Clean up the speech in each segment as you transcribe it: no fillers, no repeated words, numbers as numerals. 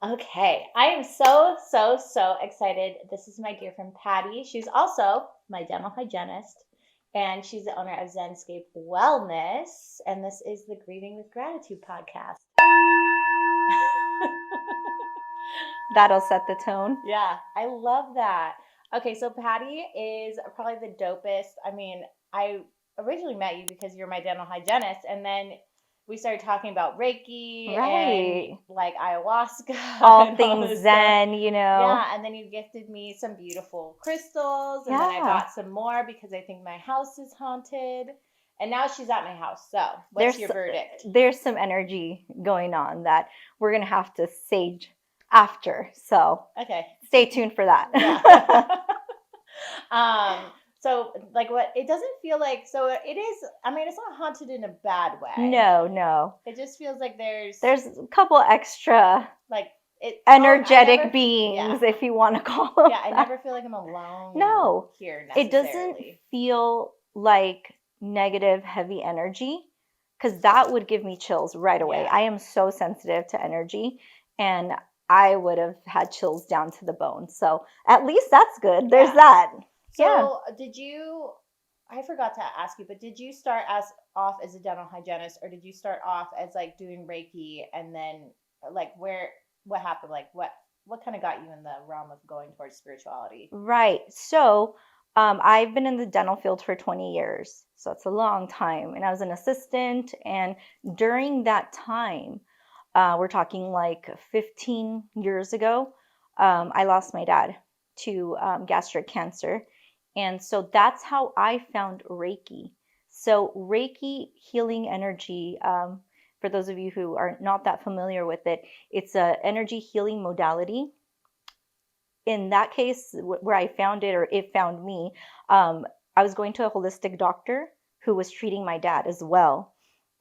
Okay, I am so excited. This is my dear friend Patty. She's also my dental hygienist, and she's the owner of Zenscape Wellness. And this is the Grieving with Gratitude podcast. That'll set the tone. Yeah, I love that. Okay, so Patty is probably the dopest. I mean, I originally met you because you're my dental hygienist, and then we started talking about Reiki and Right. like ayahuasca All and all things this stuff. Zen, Yeah, and then you gifted me some beautiful crystals, and then I Yeah. bought some more because I think my house is haunted. And now she's at my house. So, what's There's your verdict? there's some energy going on that we're gonna have to sage after. So Okay. stay tuned for that. Yeah. So like what it doesn't feel like so it is I mean it's not haunted in a bad way. No. It just feels like there's There's a couple extra like it energetic beings, if you want to call them. Yeah, I never feel like I'm alone No, here it doesn't necessarily. feel like negative, heavy energy, because that would give me chills right away. Yeah. I am so sensitive to energy, and I would have had chills down to the bone. So at least that's good. There's that. So did you I forgot to ask you, but did you start off as a dental hygienist or did you start off as like doing Reiki and then like what happened? Like what kind of got you in the realm of going towards spirituality? Right. So I've been in the dental field for 20 years. So it's a long time. And I was an assistant. And during that time, we're talking like 15 years ago, I lost my dad to gastric cancer. And so that's how I found Reiki. So Reiki healing energy, for those of you who are not that familiar with it, it's a energy healing modality. In that case, where I found it, or it found me, I was going to a holistic doctor who was treating my dad as well.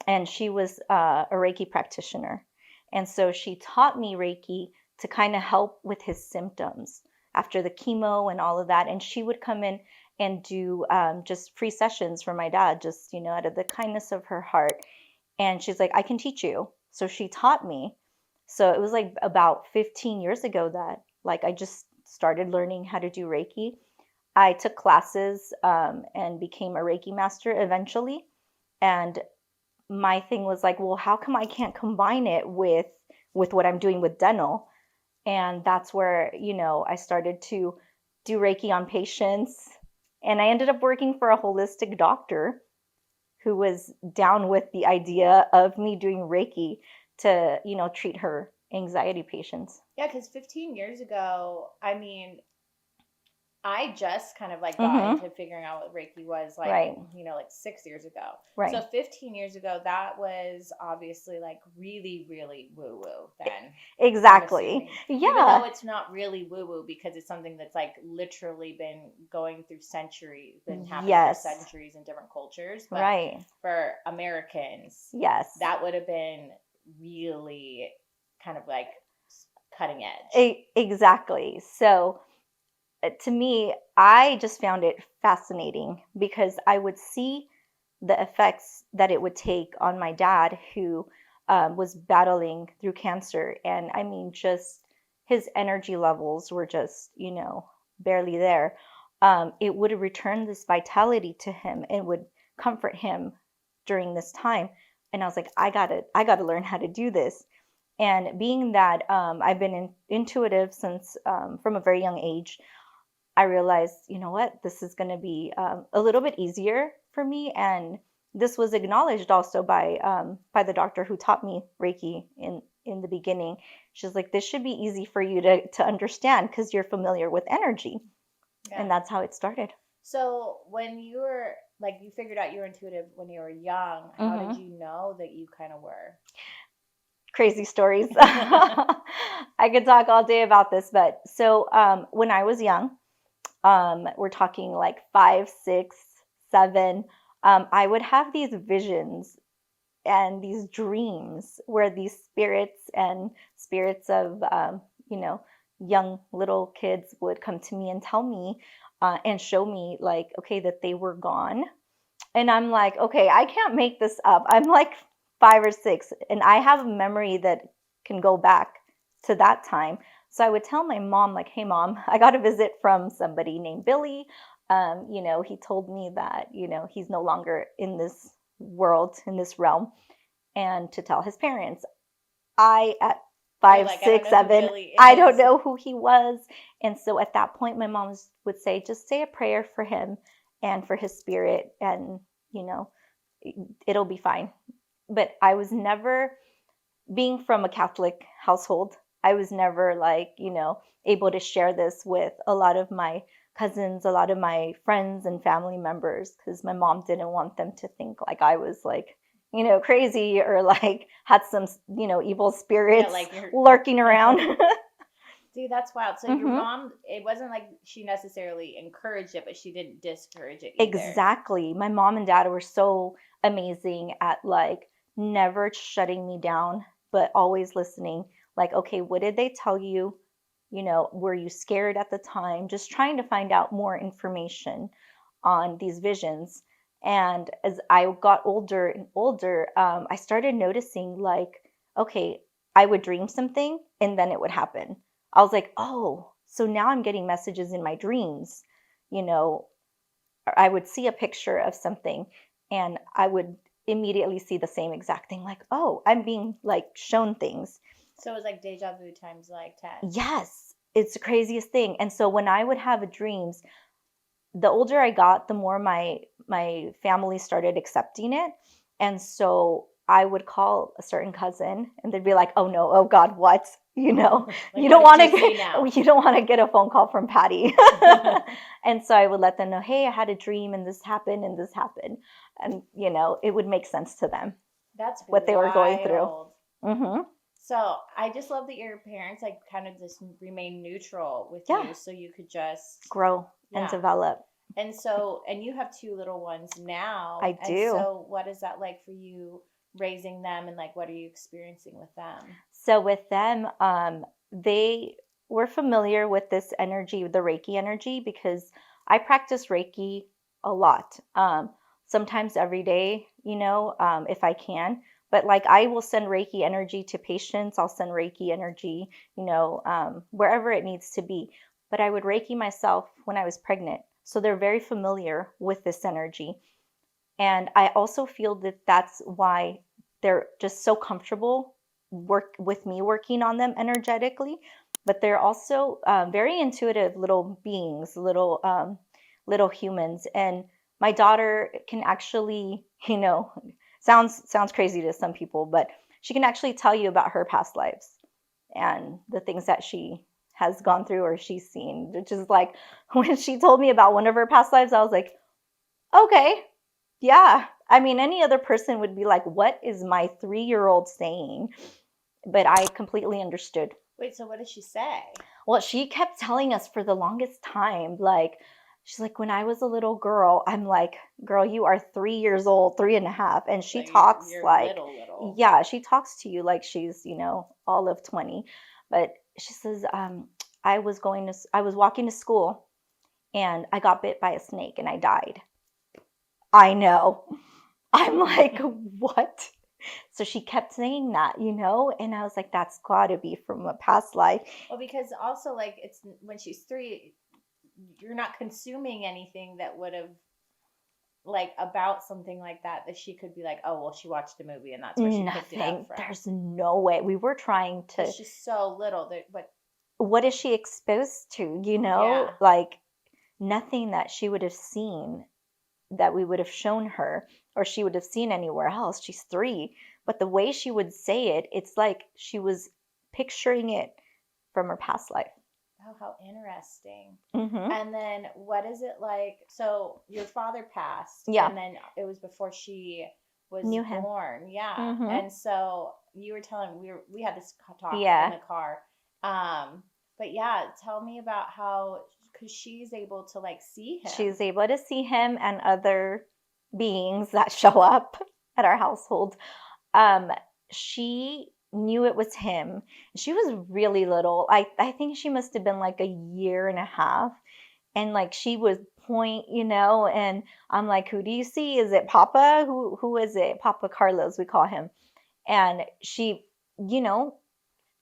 And she was a Reiki practitioner. And so she taught me Reiki to kind of help with his symptoms after the chemo and all of that. And she would come in and do just free sessions for my dad, just, out of the kindness of her heart. And she's like, I can teach you. So she taught me. So it was like about 15 years ago that like I just started learning how to do Reiki. I took classes and became a Reiki Master eventually. And my thing was like, well, how come I can't combine it with what I'm doing with dental? And that's where, I started to do Reiki on patients. And I ended up working for a holistic doctor who was down with the idea of me doing Reiki to, treat her anxiety patients. Yeah, because 15 years ago, I mean, I just kind of like got into figuring out what Reiki was like, Right. Like 6 years ago. Right. So 15 years ago, that was obviously like really, really woo woo then. Exactly. Yeah. Even though it's not really woo woo because it's something that's like literally been going through centuries, been happening for centuries in different cultures. But right. For Americans, yes, that would have been really kind of like cutting edge. Exactly. So to me, I just found it fascinating because I would see the effects that it would take on my dad, who was battling through cancer. And I mean, just his energy levels were just, barely there. It would return this vitality to him and would comfort him during this time. And I was like, I gotta learn how to do this. And being that I've been intuitive since from a very young age, I realized, what, this is going to be a little bit easier for me. And this was acknowledged also by the doctor who taught me Reiki in the beginning. She's like, this should be easy for you to understand because you're familiar with energy. Yeah. And that's how it started. So when you were like, you figured out you were intuitive when you were young, how did you know that you kind of were? Crazy stories. I could talk all day about this, but so when I was young, we're talking like 5, 6, 7, I would have these visions and these dreams where these spirits of young little kids would come to me and tell me and show me like, okay, that they were gone. And I'm like, okay, I can't make this up. I'm like 5 or 6, and I have a memory that can go back to that time. So I would tell my mom, like, hey, mom, I got a visit from somebody named Billy. He told me that, he's no longer in this world, in this realm, and to tell his parents. At You're five, like, I don't six, know who 7, Billy I don't is. know who he was. And so at that point, my mom would say, just say a prayer for him and for his spirit, and, it'll be fine. But I was never, being from a Catholic household, I was never like, able to share this with a lot of my cousins, a lot of my friends and family members, because my mom didn't want them to think like I was like, crazy, or like had some, evil spirits like you're lurking around. Dude, that's wild. So your Hmm. mom, it wasn't like she necessarily encouraged it, but she didn't discourage it either. Exactly. My mom and dad were so amazing at like never shutting me down, but always listening. Like, okay, what did they tell you? Were you scared at the time? Just trying to find out more information on these visions. And as I got older and older, I started noticing like, okay, I would dream something and then it would happen. I was like, oh, so now I'm getting messages in my dreams. You know, I would see a picture of something and I would immediately see the same exact thing, like, oh, I'm being like shown things. So it was like deja vu times like 10. Yes, it's the craziest thing. And so when I would have dreams, the older I got, the more my family started accepting it. And so I would call a certain cousin and they'd be like, "Oh no, oh God, what?" Like, You what don't did want you to see now? you don't want to get a phone call from Patty. And so I would let them know, "Hey, I had a dream and this happened and this happened." And it would make sense to them That's what they were going through. wild. Mhm. So I just love that your parents like kind of just remain neutral with Yeah, you so you could just, grow and yeah. develop. And you have two little ones now. I And do. so what is that like for you raising them, and like what are you experiencing with them? So with them, they were familiar with this energy, the Reiki energy, because I practice Reiki a lot. Sometimes every day, if I can. But like I will send Reiki energy to patients. I'll send Reiki energy, wherever it needs to be. But I would Reiki myself when I was pregnant. So they're very familiar with this energy. And I also feel that that's why they're just so comfortable work with me working on them energetically. But they're also very intuitive little beings, little humans. And my daughter can actually, sounds crazy to some people, but she can actually tell you about her past lives and the things that she has gone through or she's seen, which is like when she told me about one of her past lives, I was like, okay, yeah. I mean, any other person would be like, what is my 3-year-old saying? But I completely understood. Wait, so what did she say? Well, she kept telling us for the longest time, like, she's like, when I was a little girl, I'm like, girl, you are 3 years old, 3.5. And So she talks you're like, little. yeah, she talks to you like she's, all of 20. But she says, I was walking to school and I got bit by a snake and I died. I know. I'm like, what? So she kept saying that, and I was like, that's got to be from a past life. Well, because also like it's when she's 3, you're not consuming anything that would have like about something like that she could be like, oh well, she watched a movie and that's where she picked it Nothing. up from. There's no way. We were trying to. Because she's so little, but What is she exposed to? yeah. Like nothing that she would have seen that we would have shown her or she would have seen anywhere else. She's 3. But the way she would say it, it's like she was picturing it from her past life. Oh, how interesting. Mm-hmm. And then what is it like? So your father passed, Yeah. and then it was before she was Knew him. born. Yeah. Mm-hmm. And so you were telling we had this talk Yeah. in the car. But yeah, tell me about how, because she's able to like see him. She's able to see him and other beings that show up at our household. She knew it was him. She was really little. I think she must have been like a year and a half. And like she would point, and I'm like, who do you see? Is it Papa? Who is it? Papa Carlos, we call him. And she,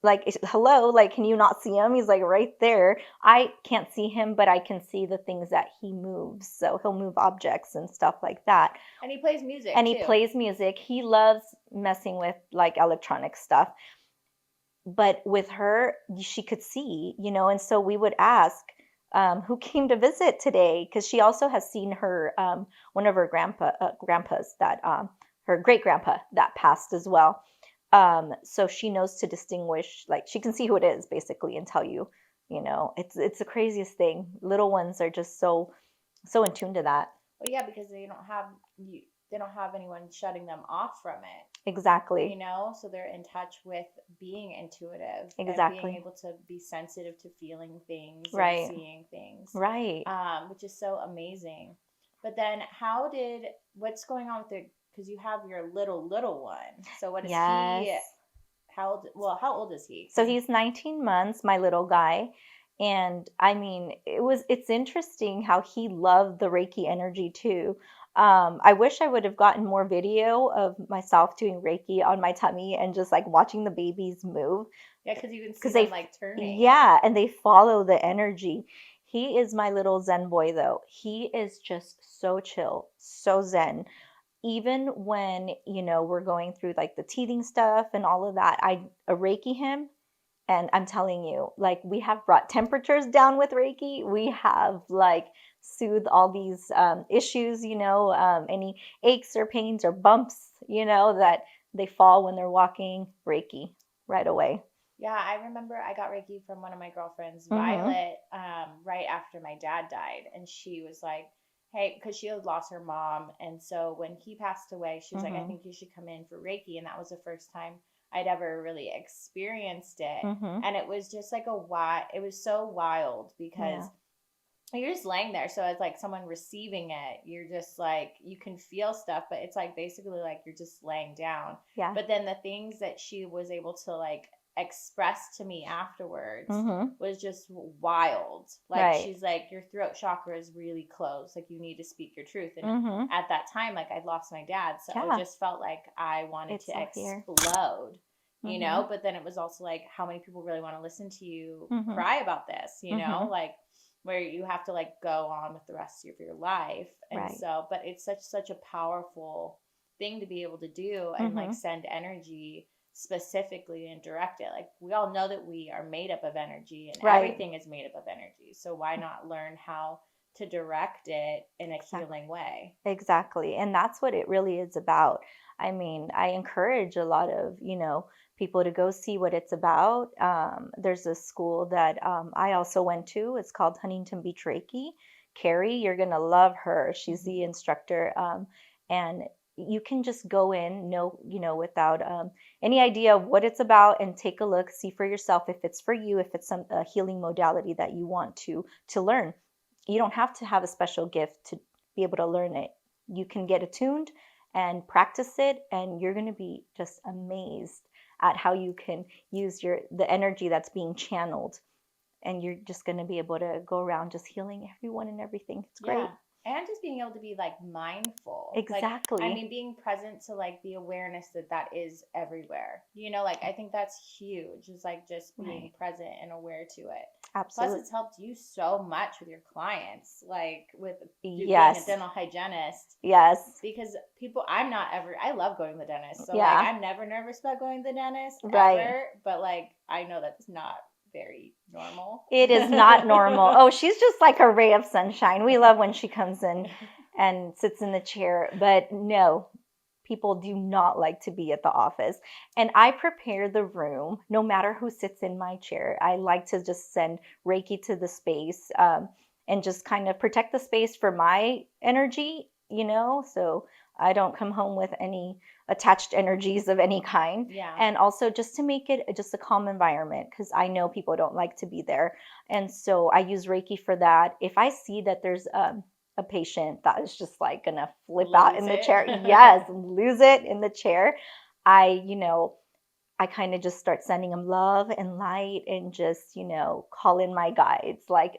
like, hello, like, can you not see him? He's like right there. I can't see him, but I can see the things that he moves. So he'll move objects and stuff like that. And he plays music And he too. plays music. He loves messing with like electronic stuff. But with her, she could see, and so we would ask, who came to visit today? Because she also has seen her, one of her grandpas that, her great grandpa that passed as well. So she knows to distinguish, like she can see who it is basically and tell you, it's the craziest thing. Little ones are just so in tune to that. Well, yeah, because they don't have anyone shutting them off from it. Exactly. So they're in touch with being intuitive and being able to be sensitive to feeling things Right. and seeing things. Right. Which is so amazing. But then what's going on with because you have your little one. So what is he? How old is he? So he's 19 months, my little guy. And I mean, it's interesting how he loved the Reiki energy too. I wish I would have gotten more video of myself doing Reiki on my tummy and just like watching the babies move. Yeah, because you can see them like turning. Yeah, and they follow the energy. He is my little Zen boy though. He is just so chill, so Zen. Even when, we're going through like the teething stuff and all of that, I Reiki him. And I'm telling you, like, we have brought temperatures down with Reiki. We have like soothed all these issues, any aches or pains or bumps, that they fall when they're walking. Reiki right away. Yeah, I remember I got Reiki from one of my girlfriends, Violet, right after my dad died. And she was like, hey, because she had lost her mom. And so when he passed away, she was like, I think you should come in for Reiki. And that was the first time I'd ever really experienced it. And it was just like it was so wild because you're just laying there. So it's like someone receiving it. You're just like, you can feel stuff, but it's like basically like you're just laying down. Yeah. But then the things that she was able to like express to me afterwards was just wild. Like she's like, your throat chakra is really close. Like you need to speak your truth. And at that time, like I'd lost my dad. So it just felt like I wanted to explode. But then it was also like, how many people really want to listen to you cry about this, like where you have to like go on with the rest of your life. And so, but it's such a powerful thing to be able to do and like send energy specifically and direct it. Like we all know that we are made up of energy and everything is made up of energy. So why not learn how to direct it in a healing way? Exactly. And that's what it really is about. I mean, I encourage a lot of, people to go see what it's about. There's a school that I also went to. It's called Huntington Beach Reiki. Carrie, you're going to love her. She's the instructor. And you can just go in, without any idea of what it's about and take a look, see for yourself if it's for you, if it's a healing modality that you want to learn. You don't have to have a special gift to be able to learn it. You can get attuned and practice it, and you're going to be just amazed at how you can use the energy that's being channeled, and you're just going to be able to go around just healing everyone and everything. It's great. And just being able to be like mindful. Exactly. Like, I mean, being present to like the awareness that is everywhere. Like I think that's huge. Is like just being present and aware to it. Absolutely. Plus, it's helped you so much with your clients, like with you being a dental hygienist. Yes. Because I love going to the dentist. So like, I'm never nervous about going to the dentist ever. But like, I know that's not very normal. It is not normal. Oh, she's just like a ray of sunshine. We love when she comes in and sits in the chair. But no, people do not like to be at the office. And I prepare the room, no matter who sits in my chair. I like to just send Reiki to the space and just kind of protect the space for my energy, so I don't come home with any attached energies of any kind. And also just to make it just a calm environment, because I know people don't like to be there. And so I use Reiki for that. If I see that there's a patient that is just like gonna flip out in the chair, lose it in the chair, I kind of just start sending them love and light and just, call in my guides, like,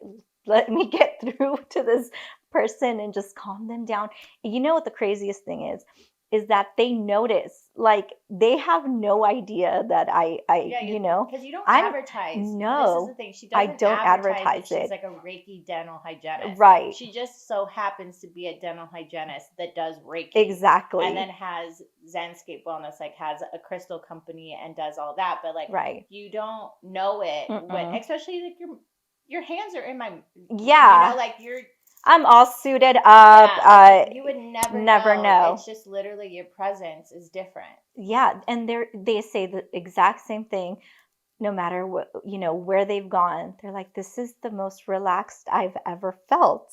let me get through to this person and just calm them down. You know what the craziest thing is? is that they notice, like they have no idea that Yeah, you know, because you don't I'm advertise. This is the no, thing. She I doesn't don't advertise that advertise she's it. like a Reiki dental hygienist. Right. She just so happens to be a dental hygienist that does Reiki. Exactly. And then has Zenscape Wellness, like has a crystal company and does all that. But like, right. you don't know it when, Mm-mm. especially like your hands are in my, Yeah. like you're. I'm all suited up. Yeah, you would never Never know. know. It's just literally your presence is different. Yeah, and they say the exact same thing no matter what, you know, where they've gone. They're like, this is the most relaxed I've ever felt.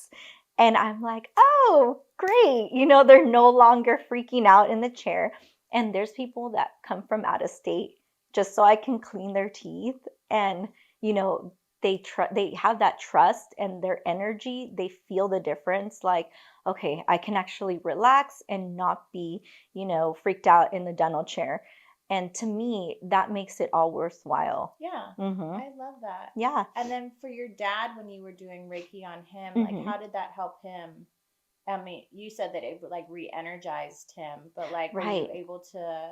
And I'm like, oh, great. You know, they're no longer freaking out in the chair. And there's people that come from out of state just so I can clean their teeth. And, you know, they have that trust and their energy, they feel the difference. Like, okay, I can actually relax and not be, you know, freaked out in the dental chair. And to me, that makes it all worthwhile. Yeah, Mm-hmm. I love that. Yeah. And then for your dad, when you were doing Reiki on him, like Mm-hmm. how did that help him? I mean, you said that it like re-energized him, but like, were you Right. able to,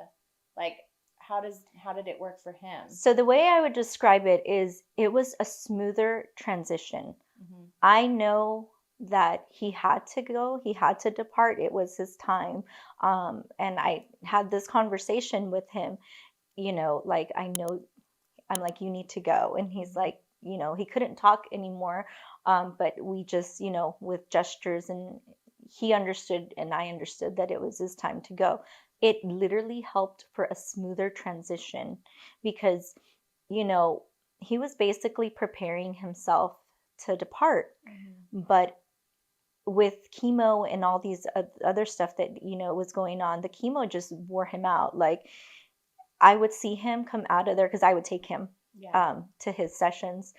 like, how did it work for him? So the way I would describe it is it was a smoother transition. Mm-hmm. I know that he had to go, he had to depart. It was his time. And I had this conversation with him, you know, like, I know, I'm like, you need to go. And he's like, you know, he couldn't talk anymore. But we just, you know, with gestures, and he understood and I understood that it was his time to go. It literally helped for a smoother transition because, you know, he was basically preparing himself to depart. Mm-hmm. But with chemo and all these other stuff that, you know, was going on, the chemo just wore him out. Like, I would see him come out of there because I would take him to his sessions,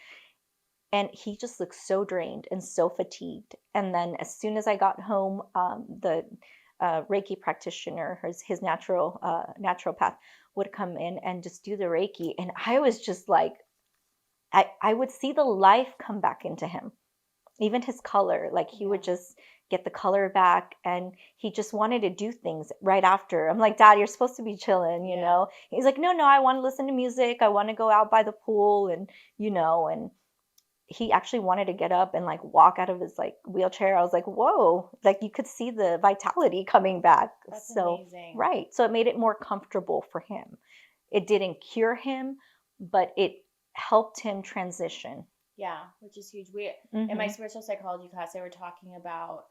and he just looked so drained and so fatigued. And then as soon as I got home, the Reiki practitioner, his naturopath, would come in and just do the Reiki, and I was just like, I would see the life come back into him, even his color. Like, he would just get the color back, and he just wanted to do things right after. I'm like, Dad, you're supposed to be chilling, you know. He's like, no, I want to listen to music, I want to go out by the pool, and, you know. And he actually wanted to get up and like walk out of his like wheelchair. I was like, whoa, like you could see the vitality coming back. That's So amazing. right, so it made it more comfortable for him. It didn't cure him, but it helped him transition. Yeah, which is huge. We in my spiritual psychology class, they were talking about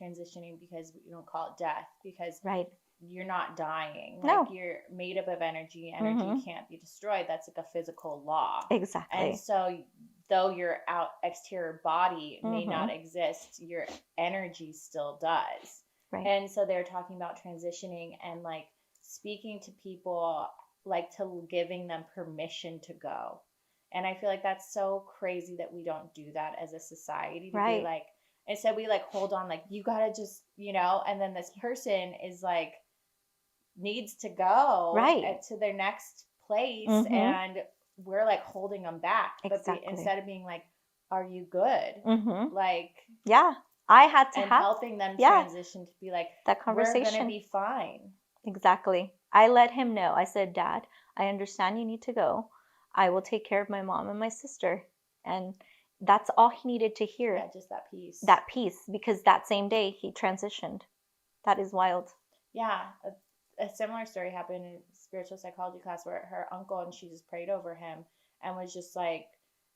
transitioning, because we don't call it death, because right, you're not dying. No. Like, you're made up of energy. Energy can't be destroyed. That's like a physical law. Exactly. And so, though your exterior body may not exist, your energy still does. Right. And so they're talking about transitioning and like speaking to people, like to giving them permission to go. And I feel like that's so crazy that we don't do that as a society, to be like, instead we like hold on, like, you gotta just, you know. And then this person is like, needs to go to their next place, and we're like holding them back. Exactly. But instead of being like, are you good? Like, I had to helping them transition to be like, that conversation. We're gonna be fine. Exactly. I let him know. I said, Dad, I understand you need to go. I will take care of my mom and my sister. And that's all he needed to hear. Yeah, just that peace. That peace, because that same day he transitioned. That is wild. Yeah. A similar story happened in spiritual psychology class, where her uncle, and she just prayed over him and was just like,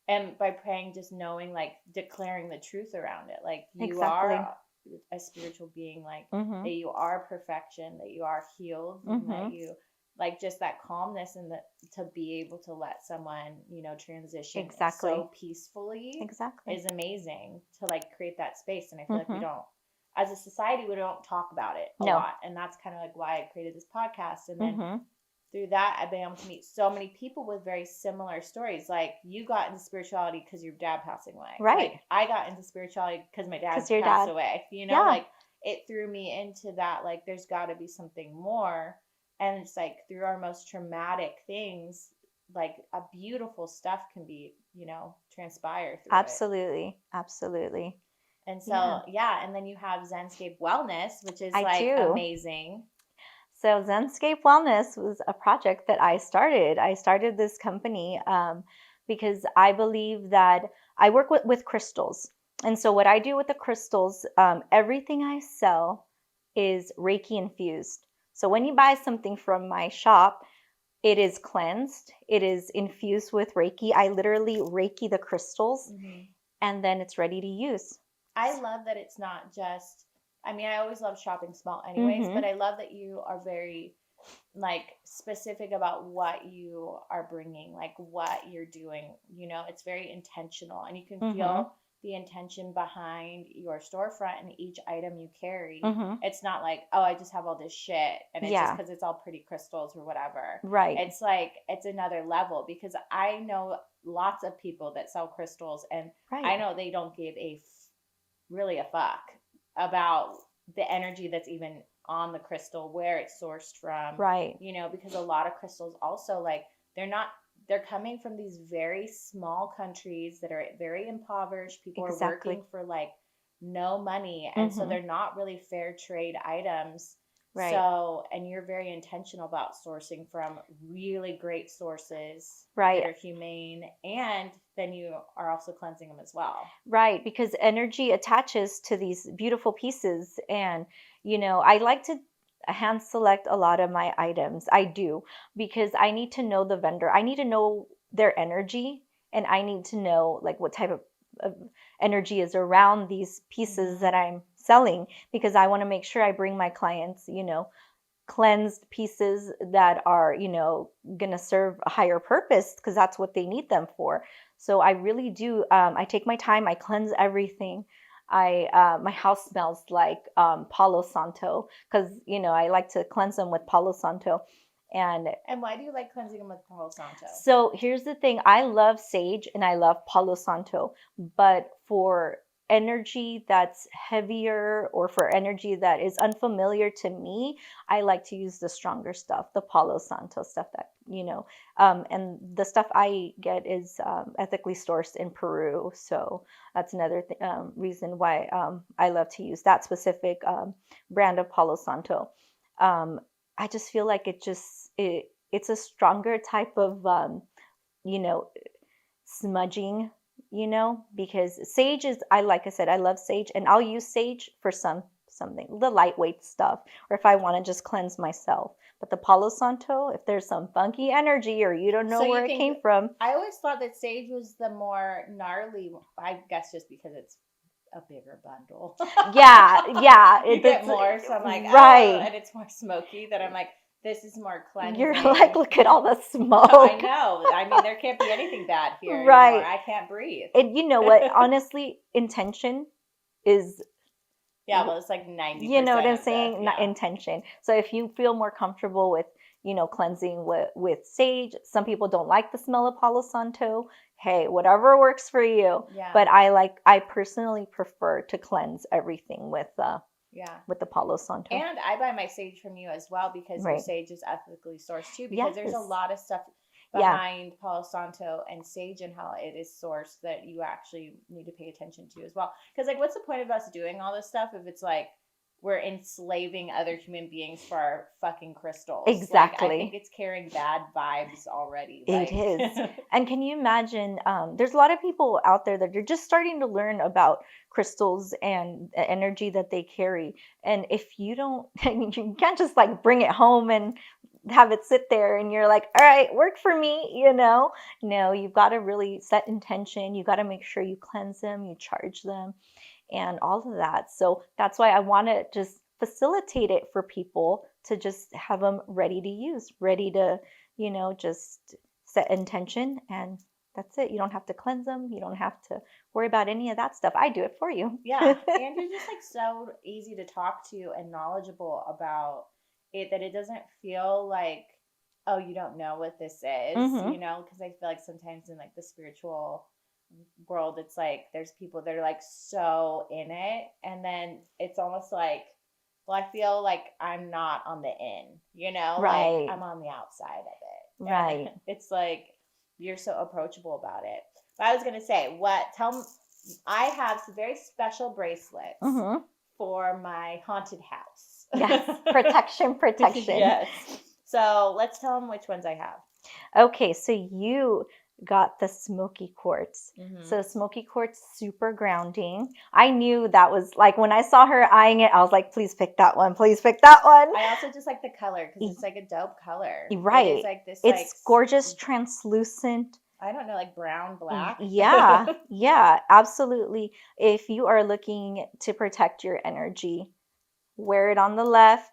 and by praying, just knowing, like, declaring the truth around it. Like, you are a spiritual being, like, that you are perfection, that you are healed, and that you, like, just that calmness, and to be able to let someone, you know, transition so peacefully is amazing, to like create that space. And I feel like we don't, as a society, we don't talk about it a lot. And that's kind of like why I created this podcast. And then through that, I've been able to meet so many people with very similar stories. Like, you got into spirituality because your dad passing away. Right. Like, I got into spirituality because my dad passed away. You know, like, it threw me into that, like, there's got to be something more. And it's like, through our most traumatic things, like, a beautiful stuff can be, you know, transpire through Absolutely. And so, and then you have Zenscape Wellness, which is like amazing. So Zenscape Wellness was a project that I started. I started this company because I believe that I work with crystals. And so what I do with the crystals, everything I sell is Reiki infused. So when you buy something from my shop, it is cleansed. It is infused with Reiki. I literally Reiki the crystals, and then it's ready to use. I love that it's not just, I mean, I always love shopping small anyways, Mhm. but I love that you are very like specific about what you are bringing, like what you're doing. You know, it's very intentional and you can Mhm. feel the intention behind your storefront and each item you carry. Mhm. It's not like, oh, I just have all this shit and it's just Yeah. because it's all pretty crystals or whatever. Right. It's like, it's another level because I know lots of people that sell crystals and Right. I know they don't give really a fuck about the energy that's even on the crystal, where it's sourced from, Right. you know, because a lot of crystals also like they're coming from these very small countries that are very impoverished. People are Exactly. working for like no money, and so Mhm. they're not really fair trade items. Right. So, and you're very intentional about sourcing from really great sources that Right. are humane, and then you are also cleansing them as well. Right, because energy attaches to these beautiful pieces. And, I like to hand select a lot of my items. I do, because I need to know the vendor. I need to know their energy, and I need to know like what type of energy is around these pieces that I'm selling, because I want to make sure I bring my clients, cleansed pieces that are, going to serve a higher purpose, because that's what they need them for. So I really do. I take my time. I cleanse everything. My house smells like Palo Santo, because I like to cleanse them with Palo Santo. And why do you like cleansing them with Palo Santo? so here's the thing. I love sage and I love Palo Santo, but for energy that's heavier, or for energy that is unfamiliar to me, I like to use the stronger stuff, the Palo Santo stuff that, and the stuff I get is ethically sourced in Peru. So that's another reason why I love to use that specific brand of Palo Santo. Um, I just feel like it's a stronger type of you know smudging, because sage is, like I said, I love sage, and I'll use sage for something the lightweight stuff, or if I want to just cleanse myself. But the Palo Santo, if there's some funky energy or you don't know So where you it think came from. I always thought that sage was the more gnarly. I guess just because it's a bigger bundle. Yeah, You get more, so I'm like, oh, right. and it's more smoky. That I'm like, this is more You're like, cleansing. look at all the I smoke. know. I mean, there can't be anything bad here anymore. Right. I can't breathe. And you know what? Honestly, intention is, Yeah, well, it's like 90% you know what I'm of the, saying? Not yeah. intention. So if you feel more comfortable with, cleansing with sage, some people don't like the smell of Palo Santo. Hey, whatever works for you. Yeah. But I personally prefer to cleanse everything with Yeah. with the Palo Santo. And I buy my sage from you as well because your Right. sage is ethically sourced too. Because there's a Yes. lot of stuff Yeah. behind Palo Santo and sage and how it is sourced that you actually need to pay attention to as well. Because like, what's the point of us doing all this stuff if it's like we're enslaving other human beings for our fucking crystals? Exactly. Like, I think it's carrying bad vibes already. It is. And can you imagine? There's a lot of people out there that are just starting to learn about crystals and the energy that they carry. And if you don't, you can't just like bring it home and have it sit there and you're like, all right, work for me, No, you've got to really set intention. You got to make sure you cleanse them, you charge them, and all of that. So that's why I want to just facilitate it for people to just have them ready to use, ready to, just set intention, and that's it. You don't have to cleanse them. You don't have to worry about any of that stuff. I do it for you. Yeah, and you're just like so easy to talk to and knowledgeable about it that it doesn't feel like, oh, you don't know what this is, Mhm. because I feel like sometimes in like the spiritual world, it's like there's people that are like so in it, and then it's almost like, well, I feel like I'm not on the in, like Right. I'm on the outside of it. Right. And it's like you're so approachable about it. But I was gonna say, I have some very special bracelets Mhm. for my haunted house. Yes. Protection, protection. Yes. So let's tell them which ones I have. Okay, so you got the smoky quartz. Mm-hmm. So smoky quartz, super grounding. I knew that was like when I saw her eyeing it, I was like, please pick that one. Please pick that one. I also just like the color because it's like a dope color. Right. It is like this. It's like gorgeous, translucent. I don't know, like brown, black. Yeah, yeah, absolutely. If you are looking to protect your energy, wear it on the left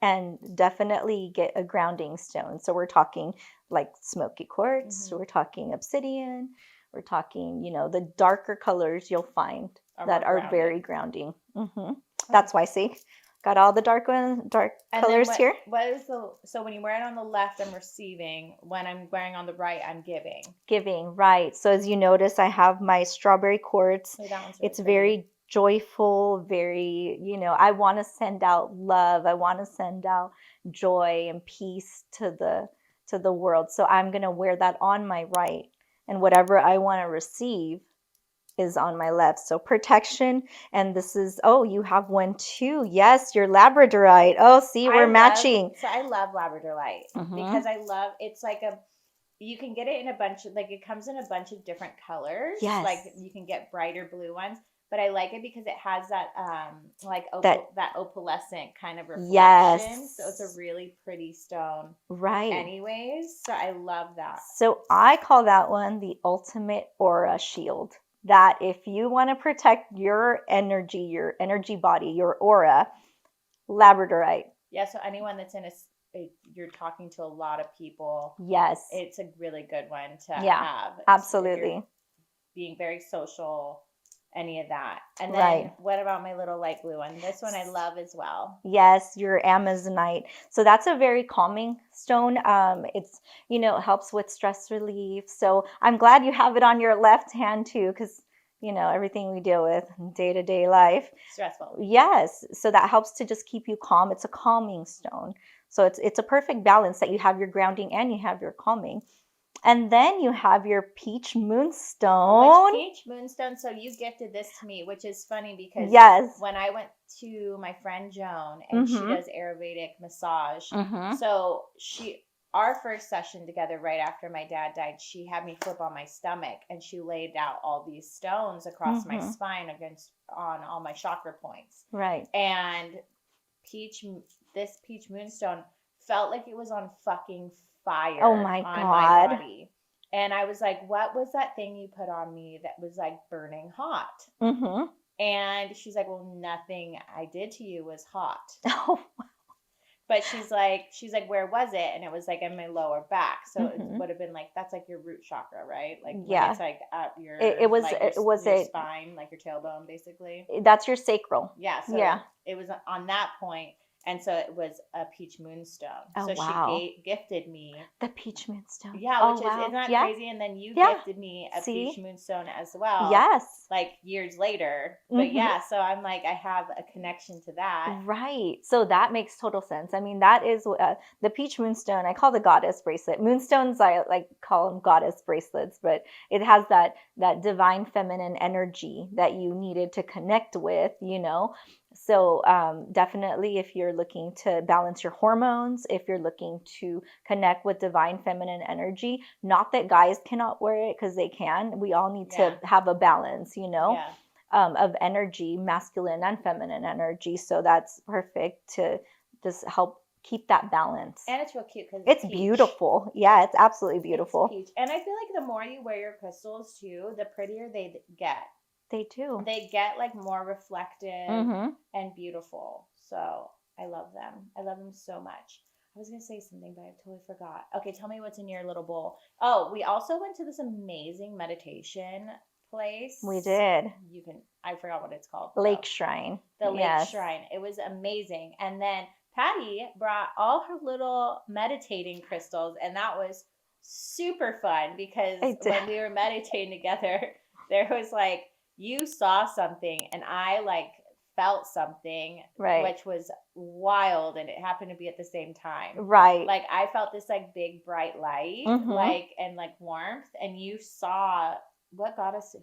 and definitely get a grounding stone. So we're talking like smoky quartz, Mhm. we're talking obsidian, we're talking, the darker colors you'll find that are very grounding. That's why, see, got all the dark And colors then here. what is so when you wear it on the left, I'm receiving. When I'm wearing on the right, I'm giving. Giving, right. So as you notice, I have my strawberry quartz. Oh, that one's It's pretty. very joyful, very, I want to send out love. I want to send out joy and peace to the world. So I'm going to wear that on my right, and whatever I want to receive is on my left. So protection. And this is, oh, you have one too. Yes, your labradorite. Oh, see, we're matching. So I love labradorite because I love, it's like you can get it in a bunch of, like, it comes in a bunch of different colors. Yes. Like you can get brighter blue ones, but I like it because it has that that opalescent kind of reflection. Yes. So it's a really pretty stone. Right. Anyways, so I love that. So I call that one the ultimate aura shield. That if you want to protect your energy body, your aura, labradorite. Yeah, so anyone that's you're talking to a lot of people. Yes. It's a really good one to Yeah, have. absolutely. Being very social, any of that. And then Right. what about my little light blue one? This one I love as well. Yes, your Amazonite. So that's a very calming stone. It's, it helps with stress relief. So I'm glad you have it on your left hand too, because everything we deal with in day-to-day life. Stressful. Yes. So that helps to just keep you calm. It's a calming stone. So it's a perfect balance that you have your grounding and you have your calming. And then you have your peach moonstone. Which peach moonstone? So you gifted this to me, which is funny because yes, when I went to my friend Joan and she does Ayurvedic massage, so our first session together right after my dad died, she had me flip on my stomach and she laid out all these stones across my spine on all my chakra points. Right. And this peach moonstone felt like it was on fucking fire. Oh my on God. my body. And I was like, what was that thing you put on me that was like burning hot? And she's like, well, nothing I did to you was hot. Oh. But she's like, where was it? And it was like in my lower back. So it would have been like, that's like your root chakra, right? Like, yeah, it's like at your, it was, like it was your spine, like your tailbone, basically. That's your sacral. Yeah. So it was on that point. And so it was a peach moonstone. Oh, so wow. She gifted me the peach moonstone. Yeah, which isn't that crazy? And then you gifted me a peach moonstone as well. Yes. Like years later. But yeah, so I'm like, I have a connection to that. Right. So that makes total sense. I mean, that is the peach moonstone. I call the goddess bracelet. Moonstones, I like call them goddess bracelets, but it has that divine feminine energy that you needed to connect with, So definitely if you're looking to balance your hormones, if you're looking to connect with divine feminine energy, not that guys cannot wear it because they can. We all need to have a balance, of energy, masculine and feminine energy. So that's perfect to just help keep that balance. And it's real cute because it's beautiful. Yeah, it's absolutely beautiful. It's peach. And I feel like the more you wear your crystals too, the prettier they get. They do. They get like more reflective and beautiful. So I love them. I love them so much. I was going to say something, but I totally forgot. Okay, tell me what's in your little bowl. Oh, we also went to this amazing meditation place. We did. I forgot what it's called. Lake Shrine. The Lake Shrine. It was amazing. And then Patty brought all her little meditating crystals, and that was super fun because when we were meditating together, there was like, you saw something and I like felt something, right, which was wild, and it happened to be at the same time. Right. Like I felt this like big bright light, and like warmth, and you saw what goddess?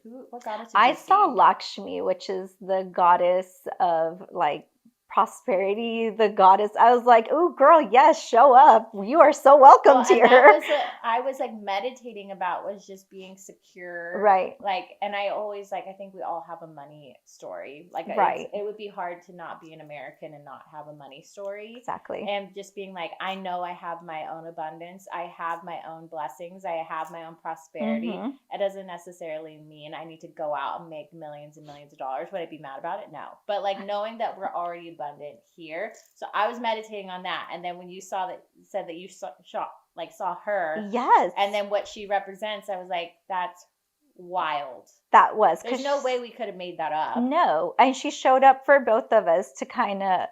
I saw Lakshmi, which is the goddess of like prosperity, the goddess. I was like, "Oh, girl, yes, show up. You are so Well, welcome and that here." was what I was like meditating about, was just being secure. Right, Like, and I always like, I think we all have a money story. Like, right, it would be hard to not be an American and not have a money story. exactly. And just being like, I know I have my own abundance. I have my own blessings. I have my own prosperity. Mm-hmm. It doesn't necessarily mean I need to go out and make millions and millions of dollars. Would I be mad about it? No. But like knowing that we're already abundant here. So I was meditating on that. And then when you said that you saw her, Yes, and then what she represents, I was like, that's wild. that was There's because no way we could have made that up. no, and she showed up for both of us to kind of,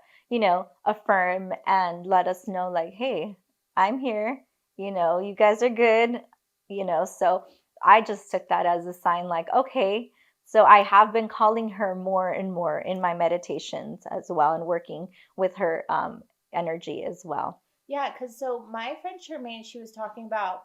affirm and let us know, like, hey, I'm here. You guys are good. So I just took that as a sign, like, okay. So I have been calling her more and more in my meditations as well, and working with her energy as well. Yeah, because so my friend Charmaine, she was talking about,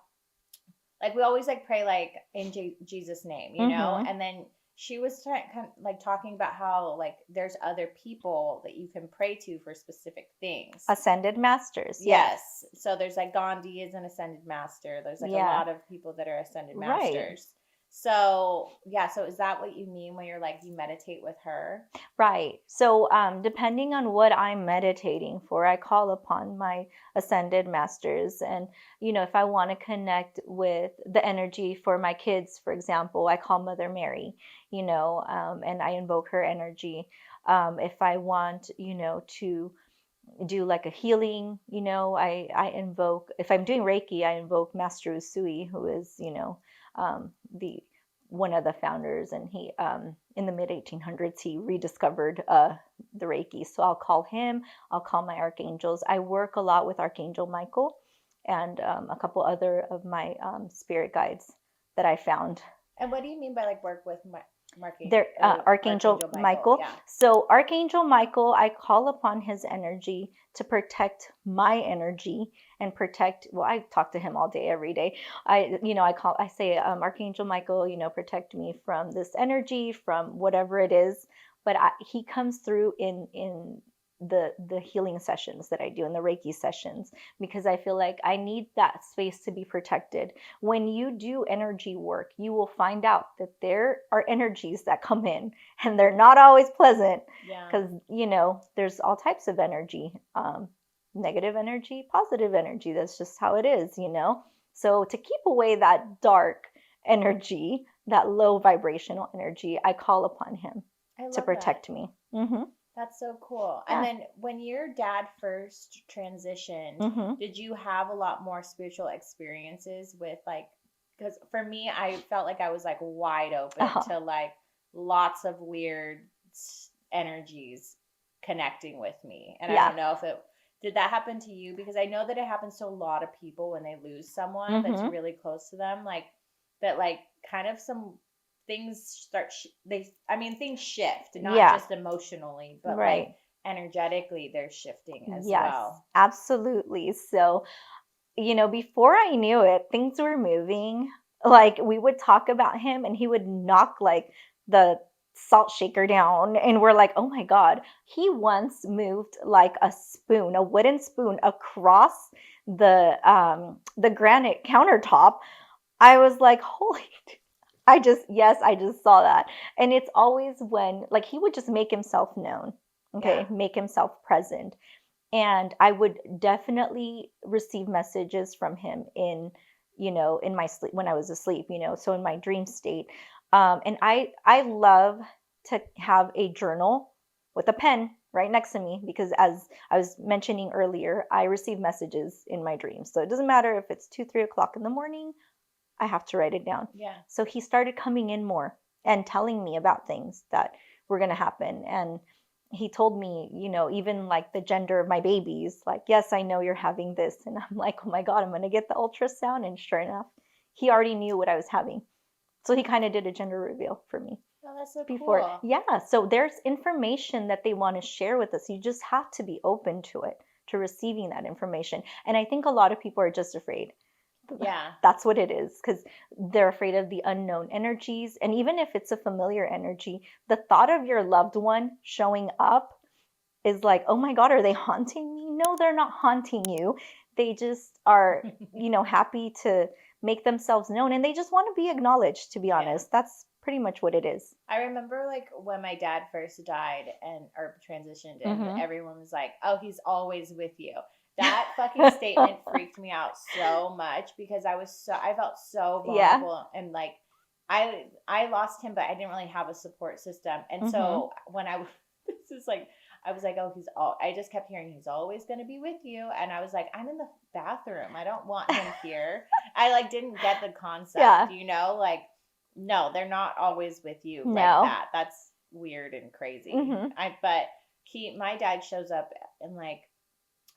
like, we always like pray like in Jesus' name, Mm-hmm. and then she was kind of like talking about how like there's other people that you can pray to for specific things. Ascended masters, yes. Yes. So there's like Gandhi is an ascended master. There's like a Yeah, lot of people that are ascended right. masters. So yeah, so is that what you mean when you're like you meditate with her? Right. So, depending on what I'm meditating for, I call upon my ascended masters. And, if I want to connect with the energy for my kids, for example, I call Mother Mary, and I invoke her energy. If I want, to do like a healing, I invoke, if I'm doing Reiki, I invoke Master Usui, who is, the one of the founders, and he in the mid 1800s he rediscovered the Reiki. So I'll call him. I'll call my archangels. I work a lot with Archangel Michael and a couple other of my spirit guides that I found. And what do you mean by like work with marking There, Archangel Michael. Yeah. So Archangel Michael, I call upon his energy to protect my energy and protect. Well, I talk to him all day, every day. I say, Archangel Michael, protect me from this energy, from whatever it is. But he comes through in the healing sessions that I do, in the Reiki sessions, because I feel like I need that space to be protected. When you do energy work, you will find out that there are energies that come in, and they're not always pleasant, Yeah. because there's all types of energy, negative energy, positive energy. That's just how it is. So to keep away that dark energy, that low vibrational energy, I call upon him I love to that. protect me. Mm-hmm. That's so cool. Yeah. And then when your dad first transitioned, Mm-hmm. did you have a lot more spiritual experiences with like, because for me, I felt like I was like wide open Uh-huh. to like lots of weird energies connecting with me. And I Yeah. don't know if did that happen to you? Because I know that it happens to a lot of people when they lose someone that's Mm-hmm. really close to them, like that, like kind of some things start things shift, not Yeah. just emotionally, but like Right. energetically they're shifting as Yes, well. absolutely. So, before I knew it, things were moving. Like, we would talk about him and he would knock like the salt shaker down, and we're like, "Oh my God." He once moved like a spoon, a wooden spoon, across the granite countertop. I was like, "Holy." I just saw that. And it's always when, like, he would just make himself known. Okay, Yeah. make himself present. And I would definitely receive messages from him in my sleep, when I was asleep, so in my dream state. And I love to have a journal with a pen right next to me, because as I was mentioning earlier, I receive messages in my dreams. So it doesn't matter if it's 2, 3 o'clock in the morning, I have to write it down. Yeah. So he started coming in more and telling me about things that were going to happen. And he told me, even like the gender of my babies, like, yes, I know you're having this. And I'm like, oh my God, I'm going to get the ultrasound. And sure enough, he already knew what I was having. So he kind of did a gender reveal for me Oh, that's so before. cool. Yeah. So there's information that they want to share with us. You just have to be open to it, to receiving that information. And I think a lot of people are just afraid. Yeah. That's what it is, because they're afraid of the unknown energies. And even if it's a familiar energy, the thought of your loved one showing up is like, oh my God, are they haunting me? No, they're not haunting you. They just are, happy to make themselves known, and they just want to be acknowledged, to be Yeah. honest. That's pretty much what it is. I remember like when my dad first died and or transitioned, and Mhm. everyone was like, "Oh, he's always with you." That fucking statement freaked me out so much because I felt so Yeah. vulnerable, and like I lost him, but I didn't really have a support system. And Mhm. so when I this is like I was like, "Oh, he's all." I just kept hearing he's always going to be with you, and I was like, "I'm in the bathroom. I don't want him here." I like didn't get the concept, Yeah. like no, they're not always with you like No. that. That's weird and crazy. Mhm. But my dad shows up, and like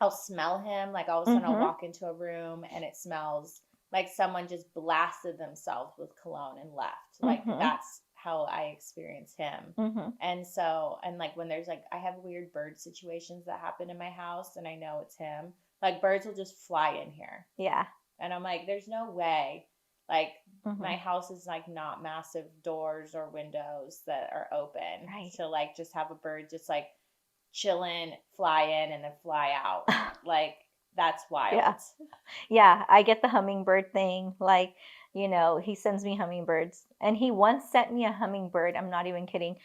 I'll smell him. Like all of a sudden I'll Mhm. walk into a room and it smells like someone just blasted themselves with cologne and left. Like Mhm. that's how I experience him. Mhm. And so, and like when there's like, I have weird bird situations that happen in my house and I know it's him. Like birds will just fly in here. Yeah. And I'm like, there's no way. Like my Mhm. house is like not massive doors or windows that are open Right. to like just have a bird just like chilling, fly in and then fly out. Like that's Yeah. wild. Yeah, I get the hummingbird thing. Like, he sends me hummingbirds. And he once sent me a hummingbird. I'm not even kidding.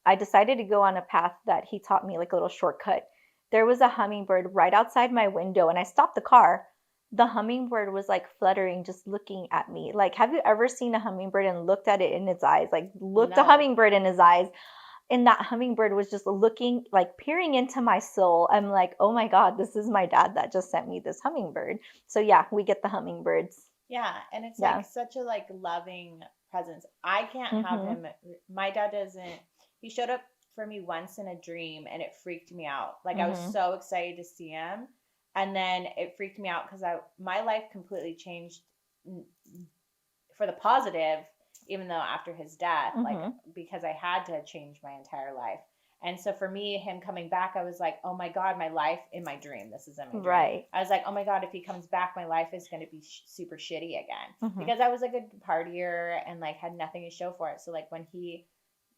I decided to go on a path that he taught me, like a little shortcut. There was a hummingbird right outside my window, and I stopped the car. The hummingbird was like fluttering, just looking at me. Like, have you ever seen a hummingbird and looked at it in its eyes? Like, looked a No. hummingbird in his eyes, and that hummingbird was just looking, like peering into my soul. I'm like, oh my God, this is my dad that just sent me this hummingbird. So yeah, we get the hummingbirds. Yeah, and it's Yeah. like such a like loving presence. I can't have Mhm. him. My dad doesn't. He showed up for me once in a dream and it freaked me out. Like I was Mhm. so excited to see him, and then it freaked me out because I my life completely changed for the positive, even though after his death, like Mhm. because I had to change my entire life. And so for me, him coming back, I was like, oh my God, my life in my dream. This is in my dream. Right. I was like, oh my God, if he comes back, my life is going to be super shitty again. Mhm. Because I was like a partier and like had nothing to show for it. So like when he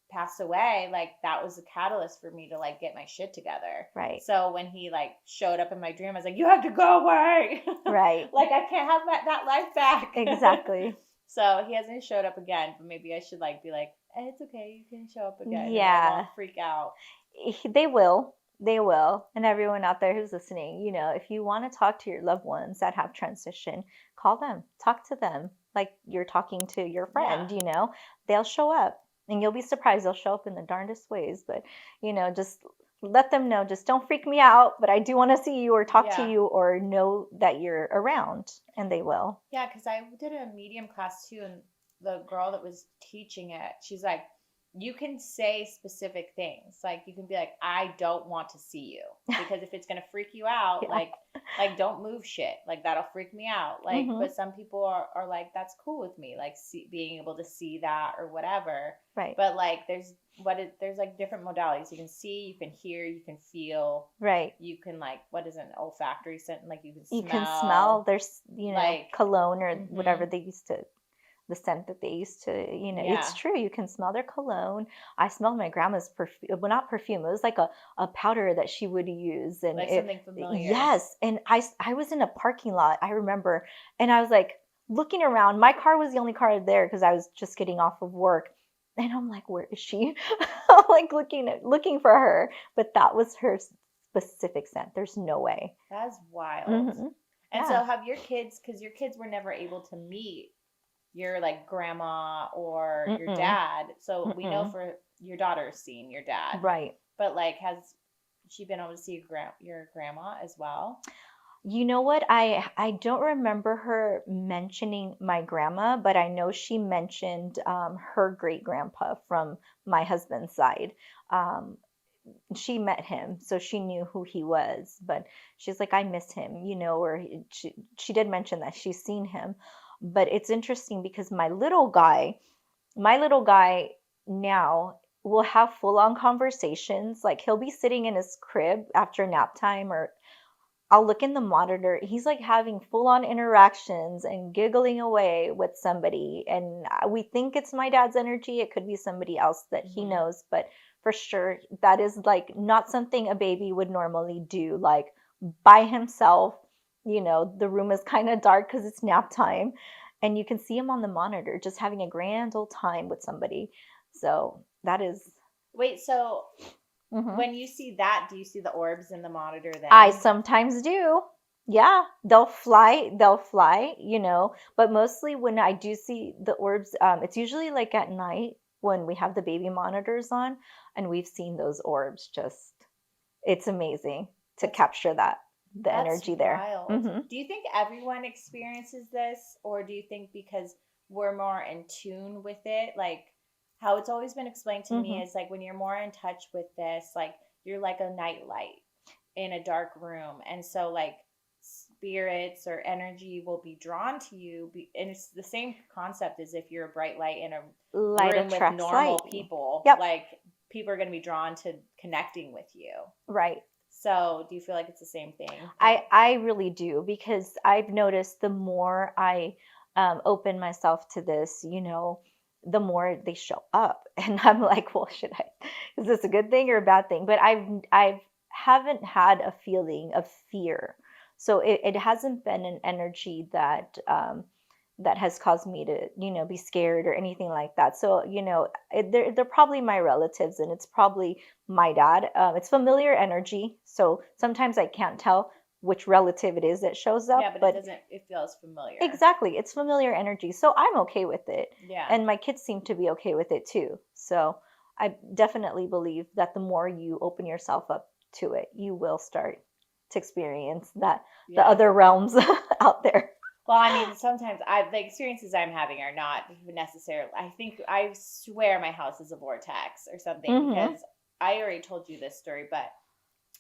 passed away, like that was a catalyst for me to like get my shit together. Right. So when he like showed up in my dream, I was like, you have to go away. Right. Like I can't have that life back. Exactly. So he hasn't showed up again, but maybe I should like be like, it's okay, you can show up again, and I Yeah. won't freak out. They will. They will. And everyone out there who's listening, if you want to talk to your loved ones that have transitioned, call them, talk to them like you're talking to your Yeah, friend. They'll show up, and you'll be surprised. They'll show up in the darndest ways. But, just let them know, just don't freak me out, but I do want to see you or talk to yeah, you or know that you're around, and they will. yeah. Because I did a medium class too, and the girl that was teaching it, she's like, you can say specific things, like you can be like, I don't want to see you because if it's gonna freak you out, Yeah. like don't move shit, like that'll freak me out. Like, Hmm. but some people are like, that's cool with me, like being able to see that or whatever. Right. But like there's like different modalities. You can see, you can hear, you can feel, Right. you can like what is an olfactory scent, like you can You can smell. smell, There's, like cologne or mm-hmm. whatever they used to, the scent that they used to, it's Yeah, true. You can smell their cologne. I smelled my grandma's perfume, well, not perfume. It was like a powder that she would use. And like something familiar. yes. And I was in a parking lot, I remember, and I was like looking around. My car was the only car there because I was just getting off of work. And I'm like, where is she? I'm like looking for her. But that was her specific scent. There's no way. That's wild. Hmm. And Yeah. so have your kids, because your kids were never able to meet your like grandma or your Mm-mm. dad. So we know Mm-mm. for your daughter's seen your dad, Right. but like has she been able to see your grandma as well? You know what? I don't remember her mentioning my grandma, but I know she mentioned her great grandpa from my husband's side. Um, she met him, so she knew who he was. But she's like, I miss him, or she did mention that she's seen him. But it's interesting because my little guy now will have full on conversations. Like he'll be sitting in his crib after nap time, or I'll look in the monitor. He's like having full on interactions and giggling away with somebody. And we think it's my dad's energy. It could be somebody else that he knows, but for sure, that is like not something a baby would normally do, like by himself. The room is kind of dark because it's nap time. And you can see him on the monitor just having a grand old time with somebody. So that is. Wait, so Mhm. when you see that, do you see the orbs in the monitor then? I sometimes do. Yeah, they'll fly, but mostly when I do see the orbs, it's usually like at night when we have the baby monitors on, and we've seen those orbs. It's amazing to capture the That's energy there. wild. hmm Do you think everyone experiences this, or do you think because we're more in tune with it, like how it's always been explained to me is like when you're more in touch with this, like you're like a night light in a dark room, and so like spirits or energy will be drawn to you, and it's the same concept as if you're a bright light in a Light room with attracts normal light. people. Yep. Like people are going to be drawn to connecting with you. Right. So do you feel like it's the same thing? I really do, because I've noticed the more I open myself to this, the more they show up, and I'm like, well, is this a good thing or a bad thing? But I've haven't had a feeling of fear, so it hasn't been an energy that has caused me to be scared or anything like that. So they're probably my relatives, and it's probably my dad. It's familiar energy, so sometimes I can't tell which relative it is that shows up. Yeah, but it feels familiar. Exactly, it's familiar energy, so I'm okay with it. Yeah. And my kids seem to be okay with it too. So I definitely believe that the more you open yourself up to it, you will start to experience the other realms out there. Well, I mean, sometimes the experiences I'm having are not necessarily. I swear my house is a vortex or something, because I already told you this story, but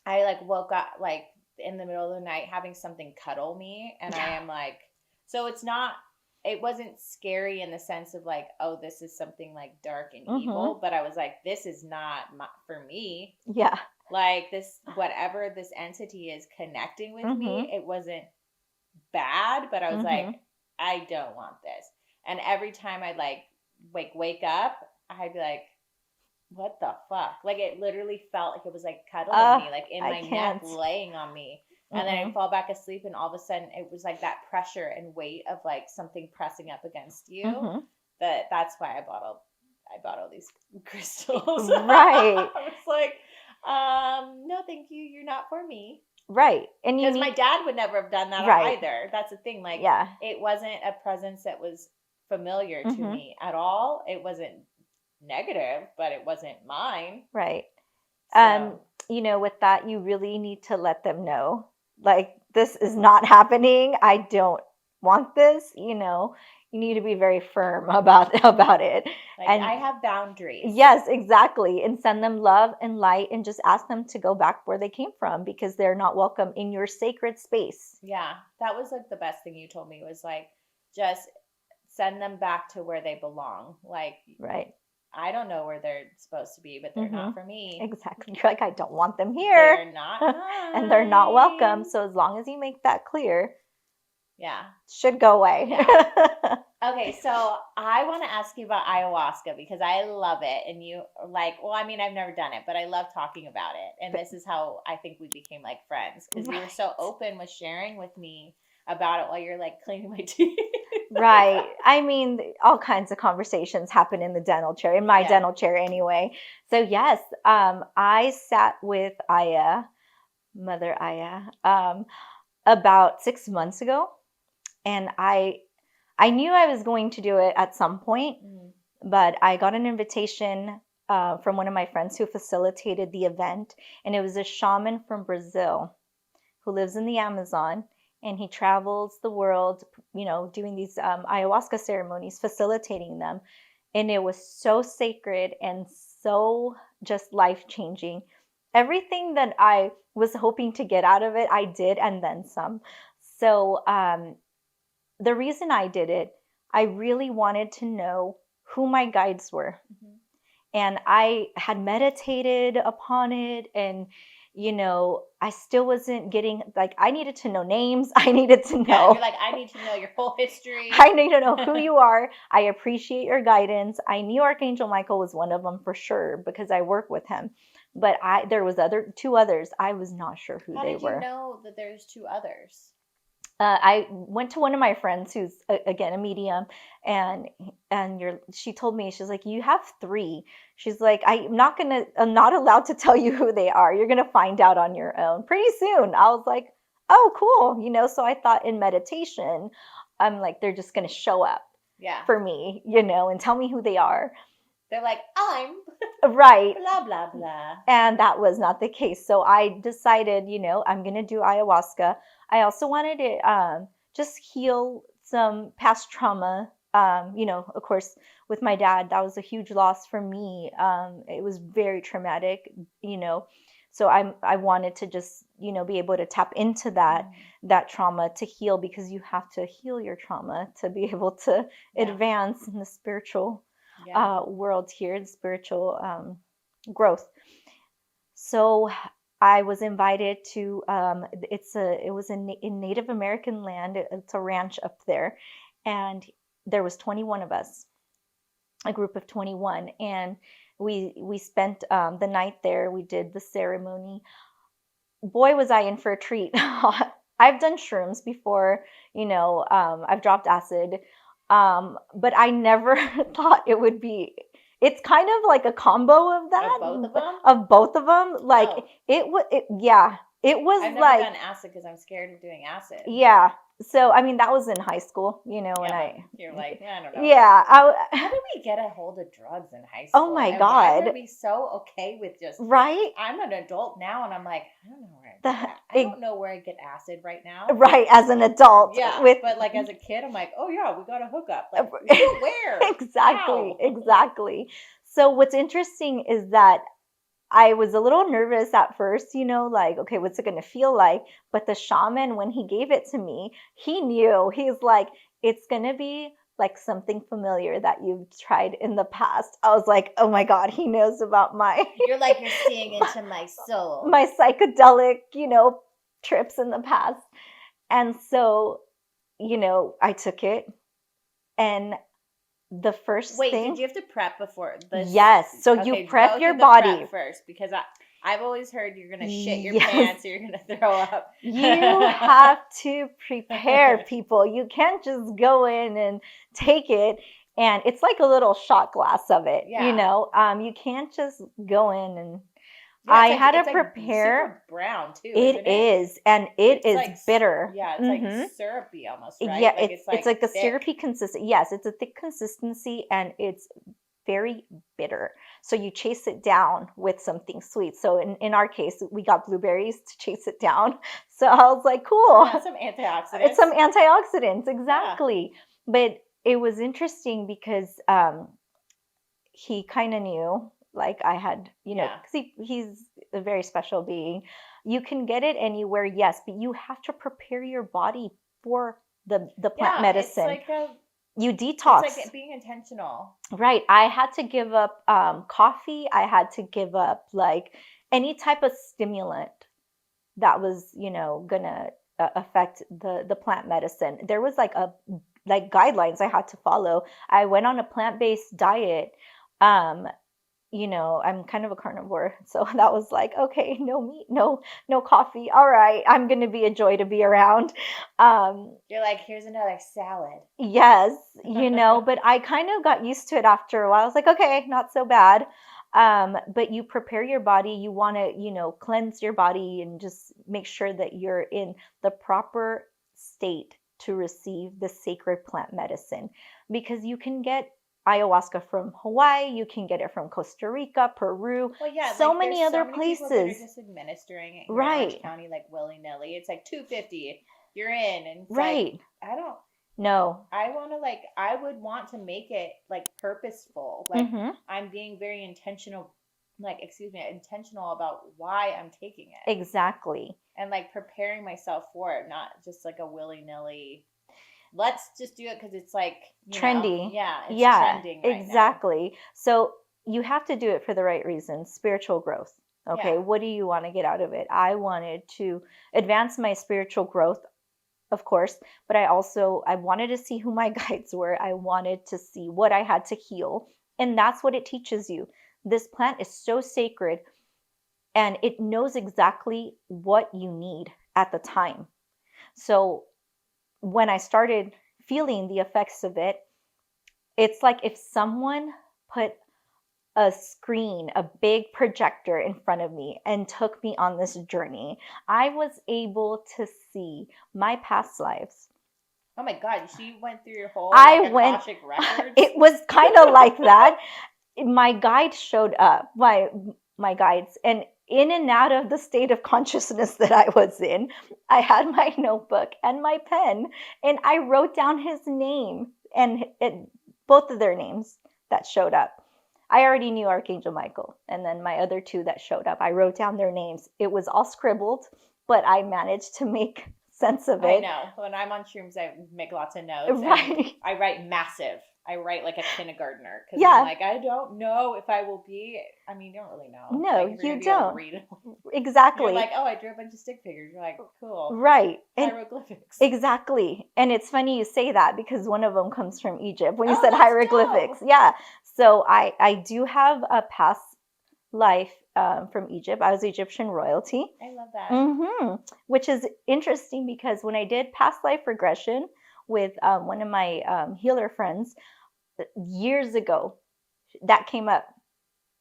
I like woke up like in the middle of the night having something cuddle me, and I am like, so it wasn't scary in the sense of like, oh, this is something like dark and evil, but I was like, this is not for me. Yeah. Like this, whatever this entity is connecting with me, it wasn't bad, but I was like, I don't want this. And every time I'd like wake up, I'd be like, what the fuck? Like it literally felt like it was like cuddling me, like in my neck, laying on me. And then I'd fall back asleep, and all of a sudden it was like that pressure and weight of like something pressing up against you. That's why I bought all these crystals. Right. I was like, no, thank you. You're not for me. Right. And because my dad would never have done that either. That's the thing. Like, it wasn't a presence that was familiar to me at all. It wasn't negative, but it wasn't mine. Right. So. With that, you really need to let them know, like, this is not happening. I don't want this. You need to be very firm about it. Like, and I have boundaries. Yes, exactly. And send them love and light, and just ask them to go back where they came from, because they're not welcome in your sacred space. Yeah. That was like the best thing you told me, was like, just send them back to where they belong. Like, right. I don't know where they're supposed to be, but they're not for me. Exactly. You're like, I don't want them here. They're not mine. And they're not welcome. So as long as you make that clear, should go away. Yeah. Okay, so I want to ask you about ayahuasca, because I love it. And you like, well, I mean, I've never done it, but I love talking about it. And this is how I think we became like friends, because you were so open with sharing with me about it while you're like cleaning my teeth. Right. I mean, all kinds of conversations happen in the dental chair, in my dental chair anyway. So yes, I sat with Mother Aya, about 6 months ago, and I knew I was going to do it at some point, but I got an invitation from one of my friends who facilitated the event, and it was a shaman from Brazil who lives in the Amazon. And he travels the world, doing these ayahuasca ceremonies, facilitating them. And it was so sacred and so just life-changing. Everything that I was hoping to get out of it, I did, and then some. So the reason I did it, I really wanted to know who my guides were. And I had meditated upon it, and I still wasn't getting, like, I needed to know names. I needed to Yeah, know. you're like, I need to know your whole history. I need to know who you are. I appreciate your guidance. I knew Archangel Michael was one of them for sure because I work with him. But there was two others. I was not sure who How they did you were. know that there's two others? I went to one of my friends who's again a medium, and she told me, she's like, you have three. She's like, I'm not allowed to tell you who they are. You're gonna find out on your own pretty soon. I was like, oh, cool. So I thought in meditation, I'm like, they're just gonna show up Yeah. for me, and tell me who they are. They're like, I'm Right. blah, blah, blah. And that was not the case. So I decided, I'm going to do ayahuasca. I also wanted to just heal some past trauma. Of course, with my dad, that was a huge loss for me. It was very traumatic, So I wanted to just, be able to tap into that trauma to heal, because you have to heal your trauma to be able to advance in the spiritual world here, the spiritual growth. So I was invited to it was in Native American land. It's a ranch up there, and there was 21 of us, a group of 21, and we spent the night there. We did the ceremony. Boy, was I in for a treat. I've done shrooms before, I've dropped acid, but I never thought it would be. It's kind of like a combo of that, Of both of both of them. of them. Like it was, it was I've like, never done acid because I'm scared of doing acid. yeah. So I mean, that was in high school, and you're like, I don't know. Yeah. How did we get a hold of drugs in high school? Oh my and God. Why were we so okay with just right? I'm an adult now, and I'm like, I don't know I don't know where I get acid right now. Right, as an adult. Yeah, but like as a kid, I'm like, oh yeah, we got a hookup. Like, where? Exactly, How? exactly. So what's interesting is that I was a little nervous at first, like, okay, what's it going to feel like? But the shaman, when he gave it to me, he knew. He's like, it's going to be like something familiar that you've tried in the past. I was like, oh my God, he knows about You're like, you're seeing into my soul. My psychedelic, trips in the past. And so, I took it, and the first Wait, thing. did you have to prep before this? Yes. So you prep your body prep first, because I've always heard you're gonna shit your pants or you're gonna throw up. You have to prepare, people. You can't just go in and take it. And it's like a little shot glass of it. You can't just go in and. I had to prepare. Super brown too. It is, and it's like, bitter. Yeah, it's like syrupy almost, right? Yeah, it's like a syrupy consistency. Yes, it's a thick consistency, and it's very bitter. So you chase it down with something sweet. So in our case, we got blueberries to chase it down. So I was like, cool. Yeah, some antioxidants. It's some antioxidants, exactly. Yeah. But it was interesting because he kind of knew. Like I had, because he's a very special being. You can get it anywhere, yes, but you have to prepare your body for the plant medicine. It's like you detox. It's like being intentional. Right. I had to give up coffee. I had to give up like any type of stimulant that was, gonna affect the plant medicine. There was like guidelines I had to follow. I went on a plant-based diet. I'm kind of a carnivore. So that was like, okay, no meat, no coffee. All right. I'm going to be a joy to be around. You're like, here's another salad. Yes. But I kind of got used to it after a while. I was like, okay, not so bad. But you prepare your body. You want to, cleanse your body and just make sure that you're in the proper state to receive the sacred plant medicine, because you can get ayahuasca from Hawaii, you can get it from Costa Rica, Peru, so many other places. That are just administering it in Orange County like willy-nilly. It's like $250, you're in, and it's like, I don't know. I would want to make it like purposeful. Like I'm being very intentional about why I'm taking it. Exactly. And like preparing myself for it, not just like a willy-nilly. Let's just do it because it's like trendy. It's trending right exactly. now. So you have to do it for the right reasons. Spiritual growth. Okay, Yeah. what do you want to get out of it? I wanted to advance my spiritual growth, of course, but I wanted to see who my guides were. I wanted to see what I had to heal. And that's what it teaches you. This plant is so sacred and it knows exactly what you need at the time. So when I started feeling the effects of it, it's like if someone put a screen, a big projector in front of me and took me on this journey. I was able to see my past lives. Oh my God, she went through your whole I like went, Akashic records. it was kind of like that. My guide showed up, my guides, and in and out of the state of consciousness that I was in, I had my notebook and my pen, and I wrote down his name and both of their names that showed up. I already knew Archangel Michael, and then my other two that showed up, I wrote down their names. It was all scribbled, but I managed to make sense of I it. know. When I'm on shrooms, I make lots of notes. And Right. I write massive. I write like a kindergartner because Yeah. I'm like, I don't know if I will be. I mean, you don't really know. No, like, if you're you gonna be able to don't. read it. Exactly. You're like, oh, I drew a bunch of stick figures. You're like, cool. Right. And Hieroglyphics. exactly. And it's funny you say that because one of them comes from Egypt when you Oh, said that's hieroglyphics. dope. Yeah. So I do have a past life from Egypt. I was Egyptian royalty. I love that. Which is interesting because when I did past life regression with one of my healer friends years ago, that came up.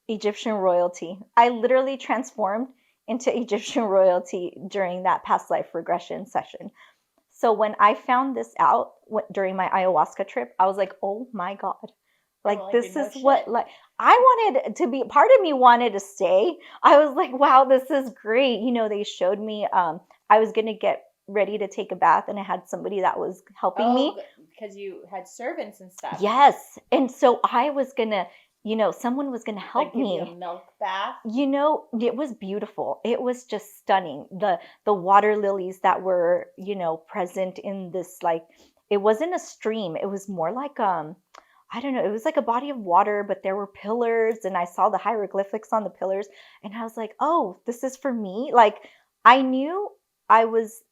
Egyptian royalty. I literally transformed into Egyptian royalty during that past life regression session. So when I found this out during my ayahuasca trip, I was like, oh my God. Like, this is what, like, I wanted to be, part of me wanted to stay. I was like, wow, this is great. You know, they showed me, I was going to get ready to take a bath and I had somebody that was helping me. Because you had servants and stuff. Yes. And so I was going to, someone was going to help like give me. You a milk bath. It was beautiful. It was just stunning. The water lilies that were, present in this, like, it wasn't a stream. It was more like I don't know, it was like a body of water, but there were pillars and I saw the hieroglyphics on the pillars and I was like, "Oh, this is for me." Like, I knew I was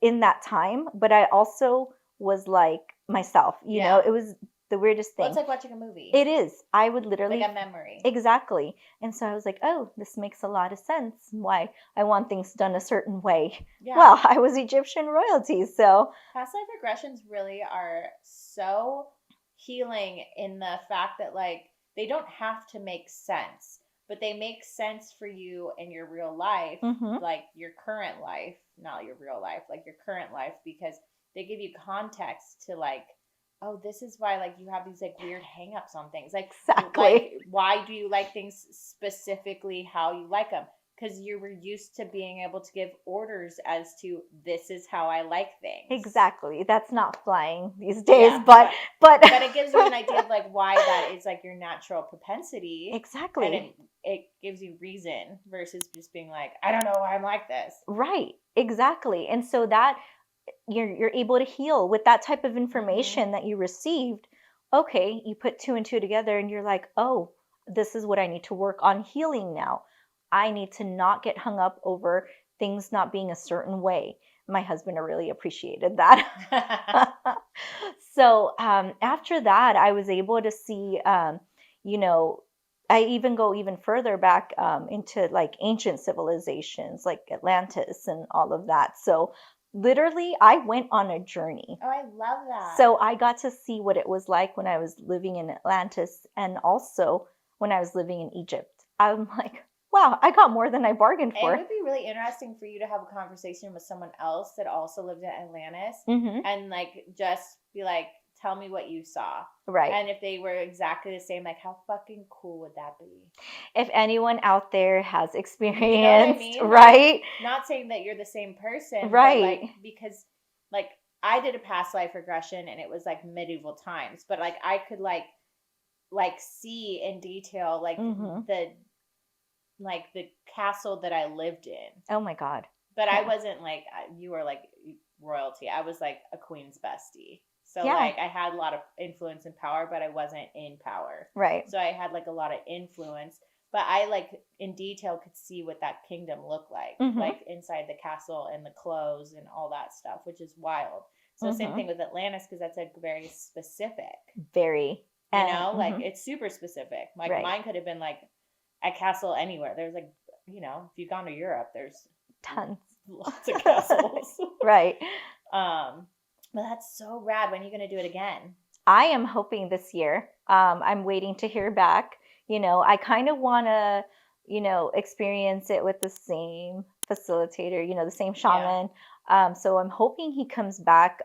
in that time, but I also was like myself, it was the weirdest thing. Well, it's like watching a movie. It is. I would literally like a memory. Exactly. And so I was like, oh, this makes a lot of sense why I want things done a certain way. Yeah. Well, I was Egyptian royalty, so past life regressions really are so healing in the fact that like they don't have to make sense, but they make sense for you in your real life, like your current life, not your real life, like your current life, because they give you context to like, oh, this is why like you have these like weird hangups on things. Like, exactly. Like, why do you like things specifically how you like them? Because you were used to being able to give orders as to this is how I like things. Exactly. That's not flying these days, Yeah, but it gives you an idea of like why that is like your natural propensity. Exactly. And it gives you reason versus just being like, I don't know why I'm like this. Right. Exactly. And so that you're able to heal with that type of information that you received. Okay, you put two and two together and you're like, oh, this is what I need to work on healing now. I need to not get hung up over things not being a certain way. My husband really appreciated that. So after that, I was able to see, I even go even further back into like ancient civilizations like Atlantis and all of that. So literally, I went on a journey. Oh, I love that. So I got to see what it was like when I was living in Atlantis and also when I was living in Egypt. I'm like, wow, I got more than I bargained for. It would be really interesting for you to have a conversation with someone else that also lived in Atlantis and like just be like, tell me what you saw. Right. And if they were exactly the same, like how fucking cool would that be? If anyone out there has experienced, you know what I mean? Right? Like, not saying that you're the same person, right? But like because like I did a past life regression and it was like medieval times, but like I could like see in detail like the castle that I lived in. Oh my God. But I wasn't like you were like royalty. I was like a queen's bestie. So like I had a lot of influence and power, but I wasn't in power. Right. So I had like a lot of influence, but I like in detail could see what that kingdom looked Mm-hmm. like inside the castle and the clothes and all that stuff, which is wild. So same Mm-hmm. thing with Atlantis because that's like very specific. Very. You And know, like mhm, it's super specific. Like right. mine could have been like a castle anywhere. There's like, if you've gone to Europe, there's Tons. lots of castles. Right. um, but that's so rad. When are you gonna do it again? I am hoping this year. I'm waiting to hear back. I kind of want to, experience it with the same facilitator, the same Yeah. shaman. So I'm hoping he comes back.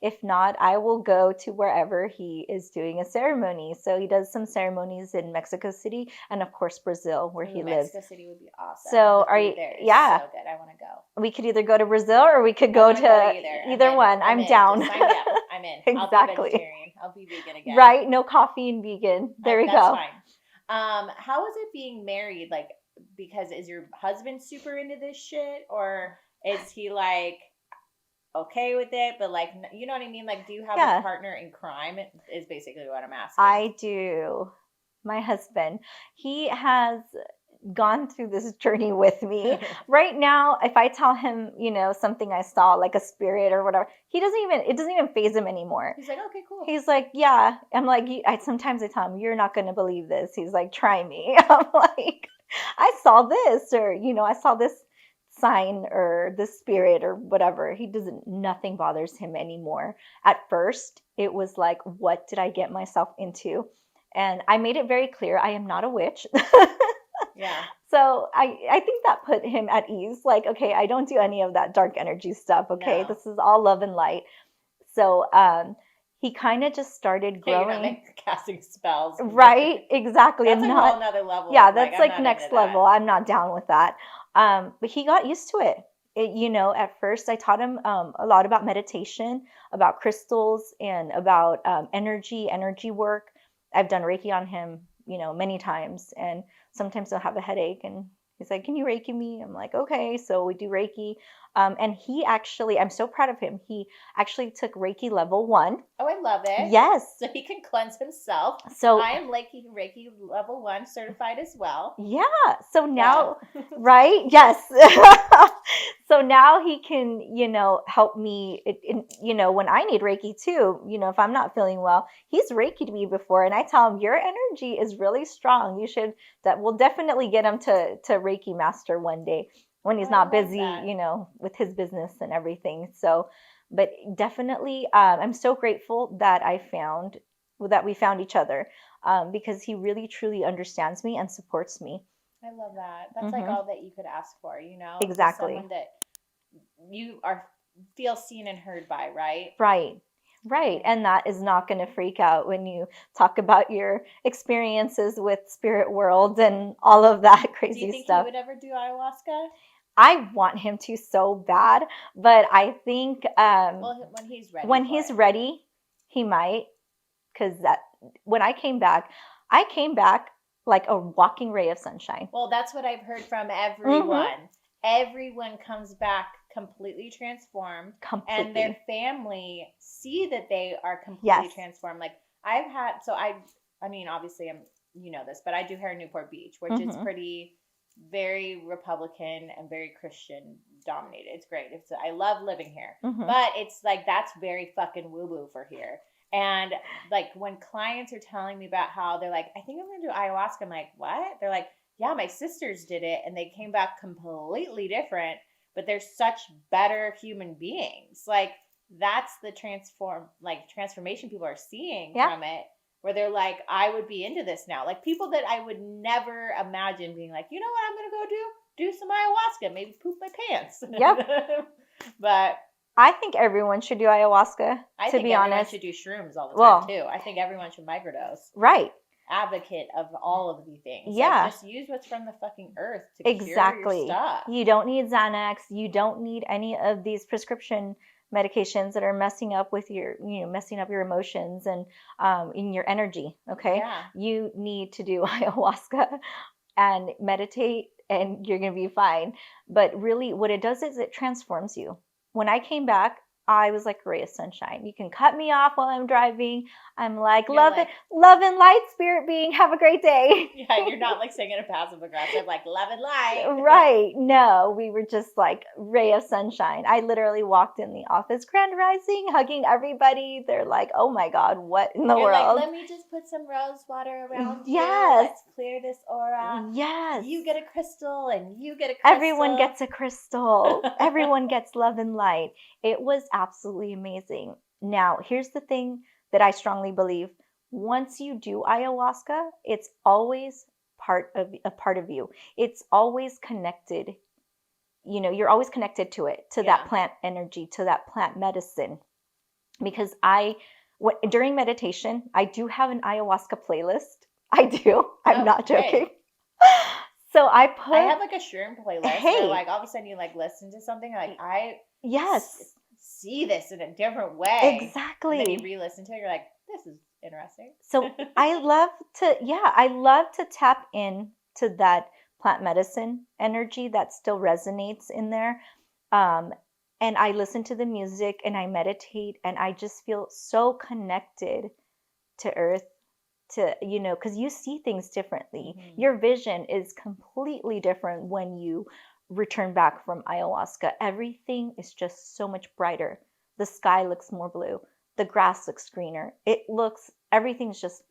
If not, I will go to wherever he is doing a ceremony. So he does some ceremonies in Mexico City and, of course, Brazil, where Ooh, he lives. Mexico City would be awesome. So The are food you, there is yeah, so good. I want to go. we could either go to Brazil or we could I go want to go to to either. I'm either in. one. I'm I'm in. down. Just sign me up. I'm in. I'll be Exactly. vegetarian. I'll be vegan again. Right? No coffee and vegan. There we That's go. fine. How is it being married? Like, because is your husband super into this shit, or is he like okay with it? But like, you know what I mean? Like, do you have a Yeah, partner in crime? Is basically what I'm asking. I do. My husband, he has gone through this journey with me. Right now, if I tell him, something I saw, like a spirit or whatever, it doesn't even faze him anymore. He's like, okay, cool. He's like, yeah. I'm like, sometimes I tell him, you're not going to believe this. He's like, try me. I'm like, I saw this, or, I saw this sign or this spirit or whatever. Nothing bothers him anymore. At first, it was like, what did I get myself into? And I made it very clear I am not a witch. Yeah. So I think that put him at ease. Like, okay, I don't do any of that dark energy stuff. Okay, No. this is all love and light. So he kind of just started Yeah, you're not growing. casting spells. Right, exactly. That's I'm like a not. whole nother level. Yeah, Of, like, that's I'm like not next into level. that. I'm not down with that. But he got used to it. At first I taught him a lot about meditation, about crystals, and about energy work. I've done Reiki on him, many times, and sometimes he'll have a headache, and he's like, "Can you Reiki me?" I'm like, "Okay." So we do Reiki, and I'm so proud of him. He actually took Reiki level 1. Oh, I love it. Yes. So he can cleanse himself. So I am Reiki level 1 certified as well. yeah. So now, So. right? Yes. So now he can, help me, when I need Reiki too, if I'm not feeling well, he's Reiki'd me before. And I tell him, your energy is really strong. That will definitely get him to Reiki Master one day when he's not busy, with his business and everything. So, but definitely, I'm so grateful that we found each other, because he really truly understands me and supports me. I love that. That's like Hmm. all that you could ask for, Just Exactly. someone that you feel seen and heard by, right? Right. Right. And that is not going to freak out when you talk about your experiences with spirit world and all of that Do crazy you think stuff. he would ever do ayahuasca? I want him to so bad, but I think Well, when he's ready. when for he's it. ready, he might. Because when I came back like a walking ray of sunshine. Well, that's what I've heard from everyone. Everyone comes back completely transformed, Completely. and their family see that they are completely Yes. transformed. Like I've had, so I mean, obviously, this, but I do hair in Newport Beach, which is pretty, very Republican and very Christian dominated. It's great. I love living here, but it's like that's very fucking woo woo for here. And like when clients are telling me about how they're like, I think I'm gonna do ayahuasca. I'm like, what? They're like, yeah, my sisters did it and they came back completely different, but they're such better human beings. Like that's the transformation people are seeing from it, where they're like, I would be into this now. Like people that I would never imagine being like, you know what I'm gonna go do some ayahuasca, maybe poop my pants. Yep. But I think everyone should do ayahuasca. I to think be everyone honest, should do shrooms all the time too. I think everyone should microdose. Right. Advocate of all of the things. Yeah. Like, just use what's from the fucking earth to Exactly. cure your stuff. You don't need Xanax. You don't need any of these prescription medications that are messing up with messing up your emotions and in your energy. Okay. Yeah. You need to do ayahuasca and meditate, and you're gonna be fine. But really, what it does is it transforms you. When I came back, I was like a ray of sunshine. You can cut me off while I'm driving. I'm like, You're love, like, love and light, spirit being. Have a great day. yeah, you're not like saying it a passive aggressive, like love and light. Right. No, we were just like ray of sunshine. I literally walked in the office, grand rising, hugging everybody. They're like, oh my God, what in the You're like, world? let me just put some rose water around you. Yes. Let's clear this aura. Yes. You get a crystal and you get a crystal. Everyone gets a crystal. Everyone gets love and light. It was absolutely amazing. Now, here's the thing that I strongly believe. Once you do ayahuasca, it's always a part of you. It's always connected. You know, you're always connected to it, to that plant energy, to that plant medicine. Because during meditation, I do have an ayahuasca playlist. I do. I'm not joking. So I have like a shroom playlist Hey. where like all of a sudden you like listen to something like yes, see this in a different way. Exactly. And then you re-listen to it, you're like, this is interesting. So I love to tap in to that plant medicine energy that still resonates in there. And I listen to the music and I meditate and I just feel so connected to earth, to, you know, because you see things differently. Mm-hmm. Your vision is completely different when you return back from ayahuasca. Everything is just so much brighter. The sky looks more blue. The grass looks greener. Everything's just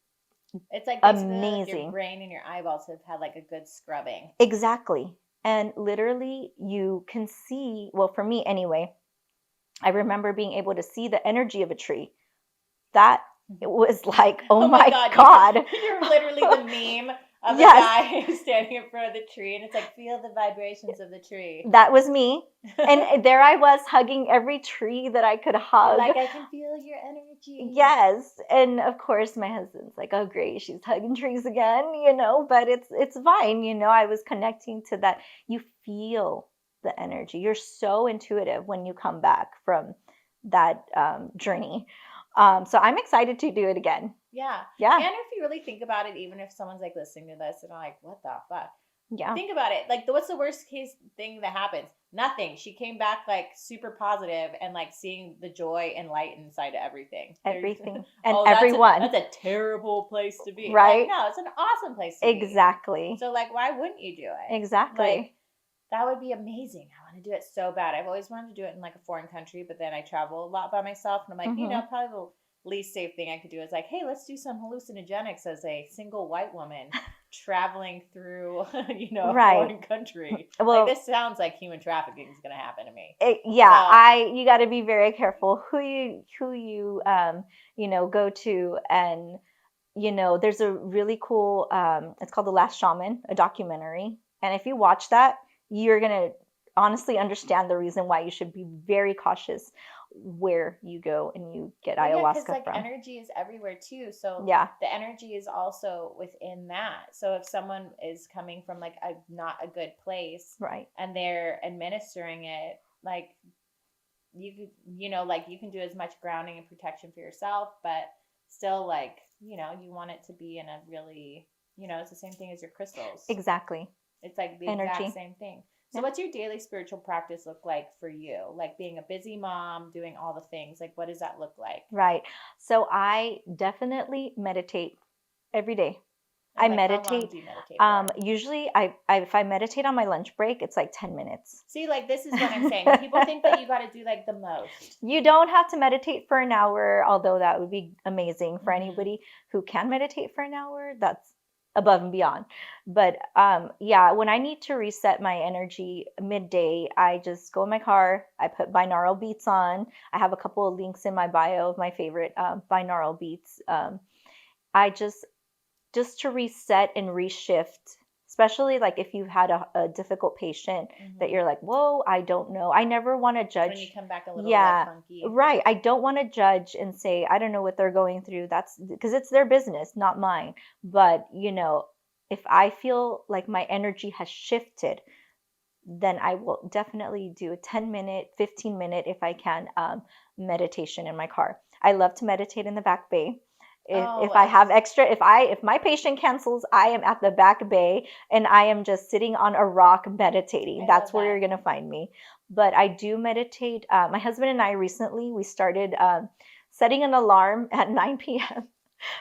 it's like amazing. Like your brain and your eyeballs have had like a good scrubbing. Exactly. And literally you can see, well, for me anyway, I remember being able to see the energy of a tree. That it was like, oh my God. You're literally the meme of the guy who's standing in front of the tree and it's like, feel the vibrations of the tree. That was me. And there I was hugging every tree that I could hug. You're like, I can feel your energy. Yes. And of course my husband's like, oh great, she's hugging trees again, you know, but it's fine. You know, I was connecting to that. You feel the energy. You're so intuitive when you come back from that journey. So I'm excited to do it again. Yeah. Yeah. And if you really think about it, even if someone's like listening to this and I'm like, what the fuck? Yeah. Think about it. Like, what's the worst case thing that happens? Nothing. She came back like super positive and like seeing the joy and light inside of everything. Everything. And everyone. That's a terrible place to be. Right. Like, no, it's an awesome place to be. Exactly. So like, why wouldn't you do it? Exactly. Like, that would be amazing. I want to do it so bad. I've always wanted to do it in like a foreign country, but then I travel a lot by myself and I'm like, you know, probably the least safe thing I could do is like, hey, let's do some hallucinogenics as a single white woman traveling through, you know, a foreign country. Well, like, this sounds like human trafficking is going to happen to me. You got to be very careful who you you know, go to. And, you know, there's a really cool, it's called The Last Shaman, a documentary. And if you watch that, you're going to honestly understand the reason why you should be very cautious where you go and you get ayahuasca because like from. Energy is everywhere too. So the energy is also within that. So if someone is coming from like not a good place, right, and they're administering it, like you could, you know, like you can do as much grounding and protection for yourself, but still, like, you know, you want it to be in a really, you know, it's the same thing as your crystals. Exactly. It's like the exact same thing. So what's your daily spiritual practice look like for you? Like being a busy mom, doing all the things, like what does that look like? Right. So I definitely meditate every day. And I meditate. How long do you meditate? Usually if I meditate on my lunch break, it's like 10 minutes. See, like this is what I'm saying. People think that you got to do like the most. You don't have to meditate for an hour, although that would be amazing for anybody who can meditate for an hour. That's above and beyond. But when I need to reset my energy midday, I just go in my car, I put binaural beats on. I have a couple of links in my bio of my favorite binaural beats. I just to reset and reshift, especially like if you've had a difficult patient that you're like, whoa, I don't know. I never want to judge. When you come back a little like funky. Right. I don't want to judge and say, I don't know what they're going through. That's because it's their business, not mine. But, you know, if I feel like my energy has shifted, then I will definitely do a 10-minute, 15-minute, if I can, meditation in my car. I love to meditate in the back bay. If Oh, I have extra, if my patient cancels, I am at the back bay and I am just sitting on a rock meditating. I That's love where that. you're gonna find me. But I do meditate. My husband and I recently we started setting an alarm at 9 p.m.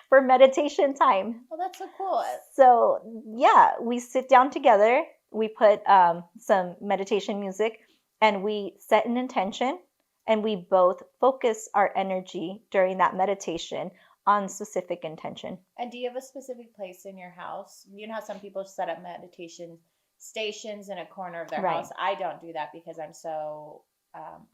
for meditation time. Oh, that's so cool. So yeah, we sit down together. We put some meditation music, and we set an intention, and we both focus our energy during that meditation on specific intention. And do you have a specific place in your house? You know how some people set up meditation stations in a corner of their Right. house? I don't do that because I'm so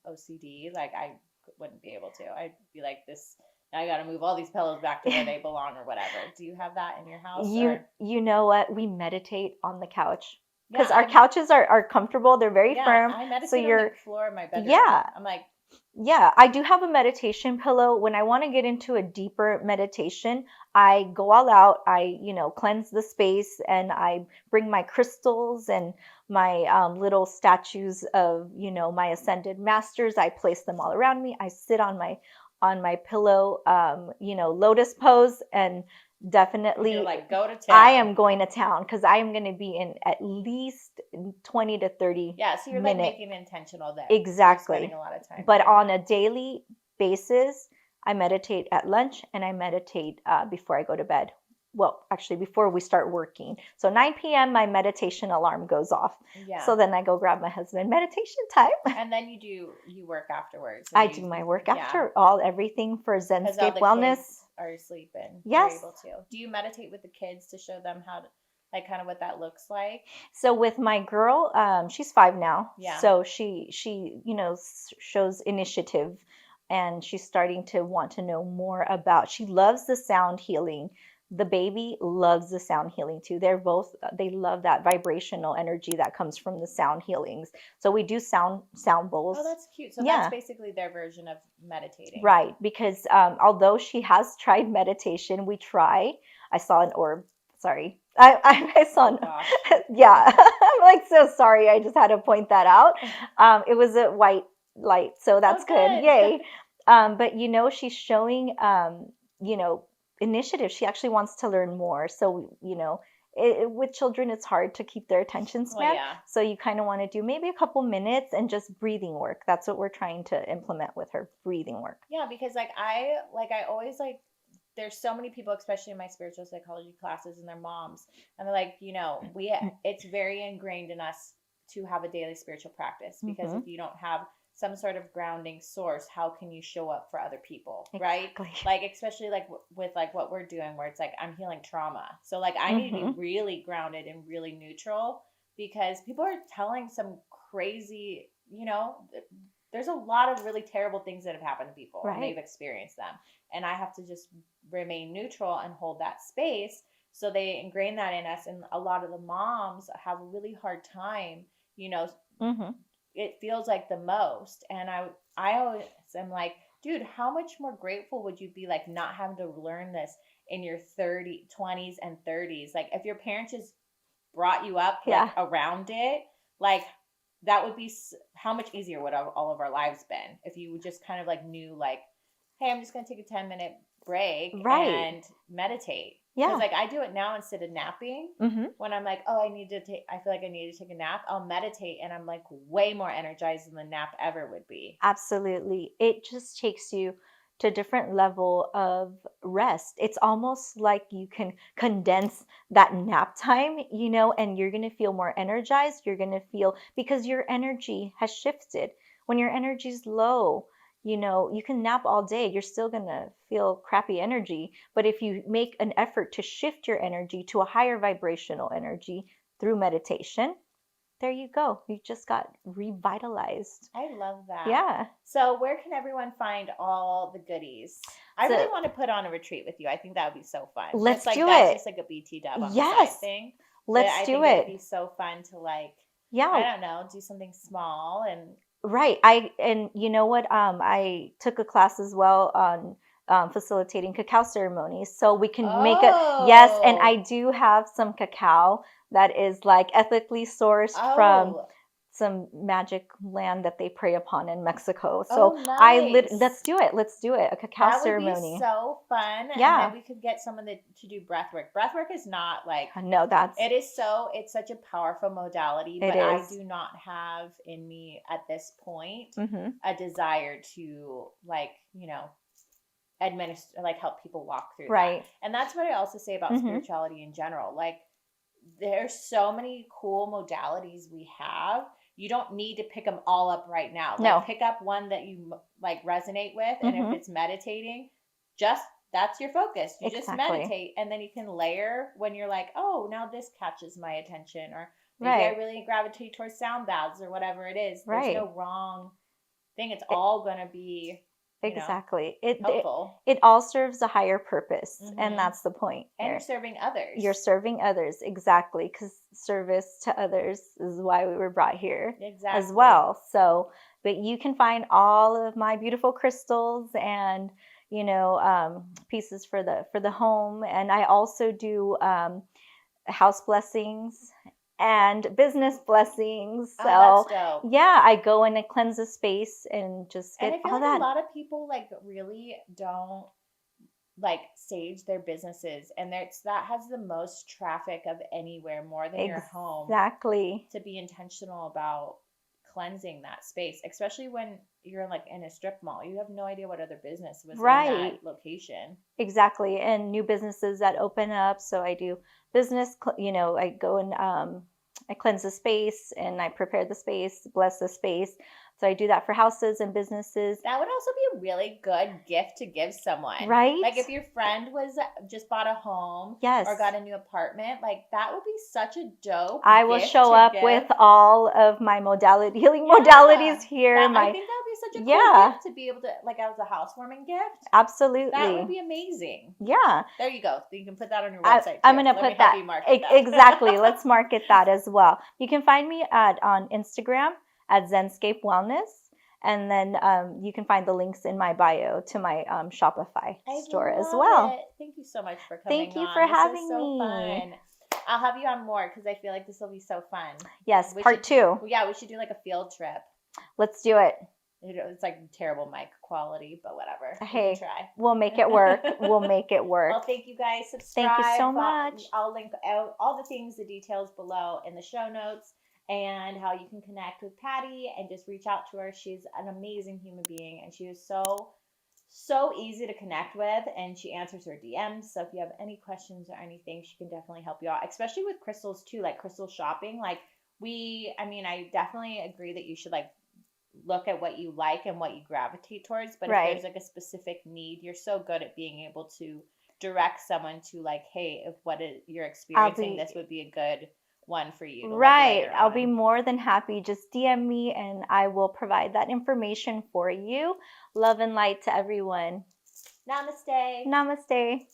OCD. Like, I wouldn't be able to. I'd be like, this, I got to move all these pillows back to where they belong or whatever. Do you have that in your house? You know what? We meditate on the couch Yeah, because our couches are comfortable. They're very firm. I meditate So on you're the floor of my bedroom. yeah. I'm like, Yeah, I do have a meditation pillow. When I want to get into a deeper meditation, I go all out. I, cleanse the space, and I bring my crystals and my little statues of, my ascended masters. I place them all around me. I sit on my pillow, lotus pose, and definitely you're like, go to town. I am going to town because I am going to be in at least 20 to 30 Yeah, so you're like making intentional there. Exactly. You're spending a lot of time. But on a daily basis, I meditate at lunch and I meditate before I go to bed. Well, actually, before we start working. So 9 p.m., my meditation alarm goes off. Yeah. So then I go grab my husband, meditation time. And then you work afterwards. I do my work after everything for Zenscape Wellness. Kids are sleeping. Yes. You're able to. Do you meditate with the kids to show them how to, like, kind of what that looks like? So with my girl, she's 5 now. Yeah. So she shows initiative, and she's starting to want to know more about. She loves the sound healing. The baby loves the sound healing too. They love that vibrational energy that comes from the sound healings. So we do sound bowls. Oh, that's cute. So that's basically their version of meditating. Right, because although she has tried meditation, I saw an orb. Sorry. I saw an, yeah. I'm like, so sorry. I just had to point that out. It was a white light, so that's good. Yay. But she's showing initiative. She actually wants to learn more. So, with children, it's hard to keep their attention span. Well, yeah. So you kind of want to do maybe a couple minutes and just breathing work. That's what we're trying to implement with her, breathing work. Yeah, because I always there's so many people, especially in my spiritual psychology classes, and their moms, and they're like, it's very ingrained in us to have a daily spiritual practice, because if you don't have some sort of grounding source, how can you show up for other people? Exactly. Right? Like, especially with what we're doing, where it's like, I'm healing trauma. So I need to be really grounded and really neutral, because people are telling some crazy, there's a lot of really terrible things that have happened to people. Right. And they've experienced them. And I have to just remain neutral and hold that space. So they ingrain that in us. And a lot of the moms have a really hard time, it feels like the most. And I always am like, dude, how much more grateful would you be, not having to learn this in your 20s and 30s? If your parents just brought you up around it, that would be, how much easier would all of our lives been if you just kind of knew, hey, I'm just going to take a 10-minute break and meditate. Yeah. Because I do it now instead of napping. When I'm like, oh, I feel like I need to take a nap, I'll meditate, and I'm way more energized than the nap ever would be. Absolutely. It just takes you to a different level of rest. It's almost like you can condense that nap time, and you're going to feel more energized. You're going to feel, because your energy has shifted. When your energy is low, you can nap all day. You're still going to feel crappy energy. But if you make an effort to shift your energy to a higher vibrational energy through meditation, there you go. You just got revitalized. I love that. Yeah. So where can everyone find all the goodies? I really want to put on a retreat with you. I think that would be so fun. Let's do that's it. Just a BT dub on the side thing. Let's do it. It would be so fun to I don't know, do something small and. Right. And you know what? I took a class as well on facilitating cacao ceremonies. So we can make yes. And I do have some cacao that is ethically sourced some magic land that they prey upon in Mexico. So Oh, let's nice. do it. Let's do it. A cacao That would be ceremony. so fun. And then Yeah. we could get someone to do breath work. Breath work is not like, No, it's such a powerful modality, it but I is. do not have in me at this point Mm-hmm. a desire to like, administer, like help people walk through that. Right. And that's what I also say about Mm-hmm. spirituality in general. Like, there's so many cool modalities we have. You don't need to pick them all up right now. No. Like, pick up one that you like resonate with, and if Mm-hmm. it's meditating, just that's your focus. You just Exactly. meditate, and then you can layer when you're like, oh, now this catches my attention, or maybe Right. I really gravitate towards sound baths or whatever it is. There's Right. no wrong thing. It's It- all gonna be exactly. It helpful. it all serves a higher purpose, Mhm. and that's the point And here. you're serving others. You're serving others, exactly, because service to others is why we were brought here exactly as well. So, but you can find all of my beautiful crystals and pieces for the home, and I also do house blessings and business blessings. So Oh, that's dope. yeah, I go in and cleanse the space and just And get I feel all like that. a lot of people like really don't like sage their businesses, and that has the most traffic of anywhere, more than your home. Exactly. To be intentional about cleansing that space, especially when you're like in a strip mall. You have no idea what other business was in Right. that location. Exactly. And new businesses that open up. So I do business, I go and I cleanse the space and I prepare the space, bless the space. So I do that for houses and businesses. That would also be a really good gift to give someone. Right? Like if your friend was just bought a home, Yes, or got a new apartment, like that would be such a dope I will gift show to up give. with all of my healing modalities here. I think that would be such a cool gift to be able to, like, as a housewarming gift. Absolutely. That would be amazing. Yeah. There you go. You can put that on your website too. I'm going to put that. Help you market that. Exactly. Let's market that as well. You can find me on Instagram at Zenscape Wellness. And then you can find the links in my bio to my Shopify store as well. It. Thank you so much for coming on. Thank you for having me. Fun. I'll have you on more because I feel like this will be so fun. Yes, part 2. Yeah, we should do like a field trip. Let's do it. It's like terrible mic quality, but whatever. Hey, try. We'll make it work. We'll make it work. Well, thank you guys. Subscribe. Thank you so much. I'll link out all the things, the details below in the show notes, and how you can connect with Patty and just reach out to her. She's an amazing human being, and she is so easy to connect with, and she answers her DMs. So if you have any questions or anything, she can definitely help you out, especially with crystals too, like crystal shopping. Like I definitely agree that you should like look at what you like and what you gravitate towards. But if there's like a specific need, you're so good at being able to direct someone to like, hey, if you're experiencing, this would be a good one for you. Right. I'll be more than happy. Just DM me and I will provide that information for you. Love and light to everyone. Namaste. Namaste.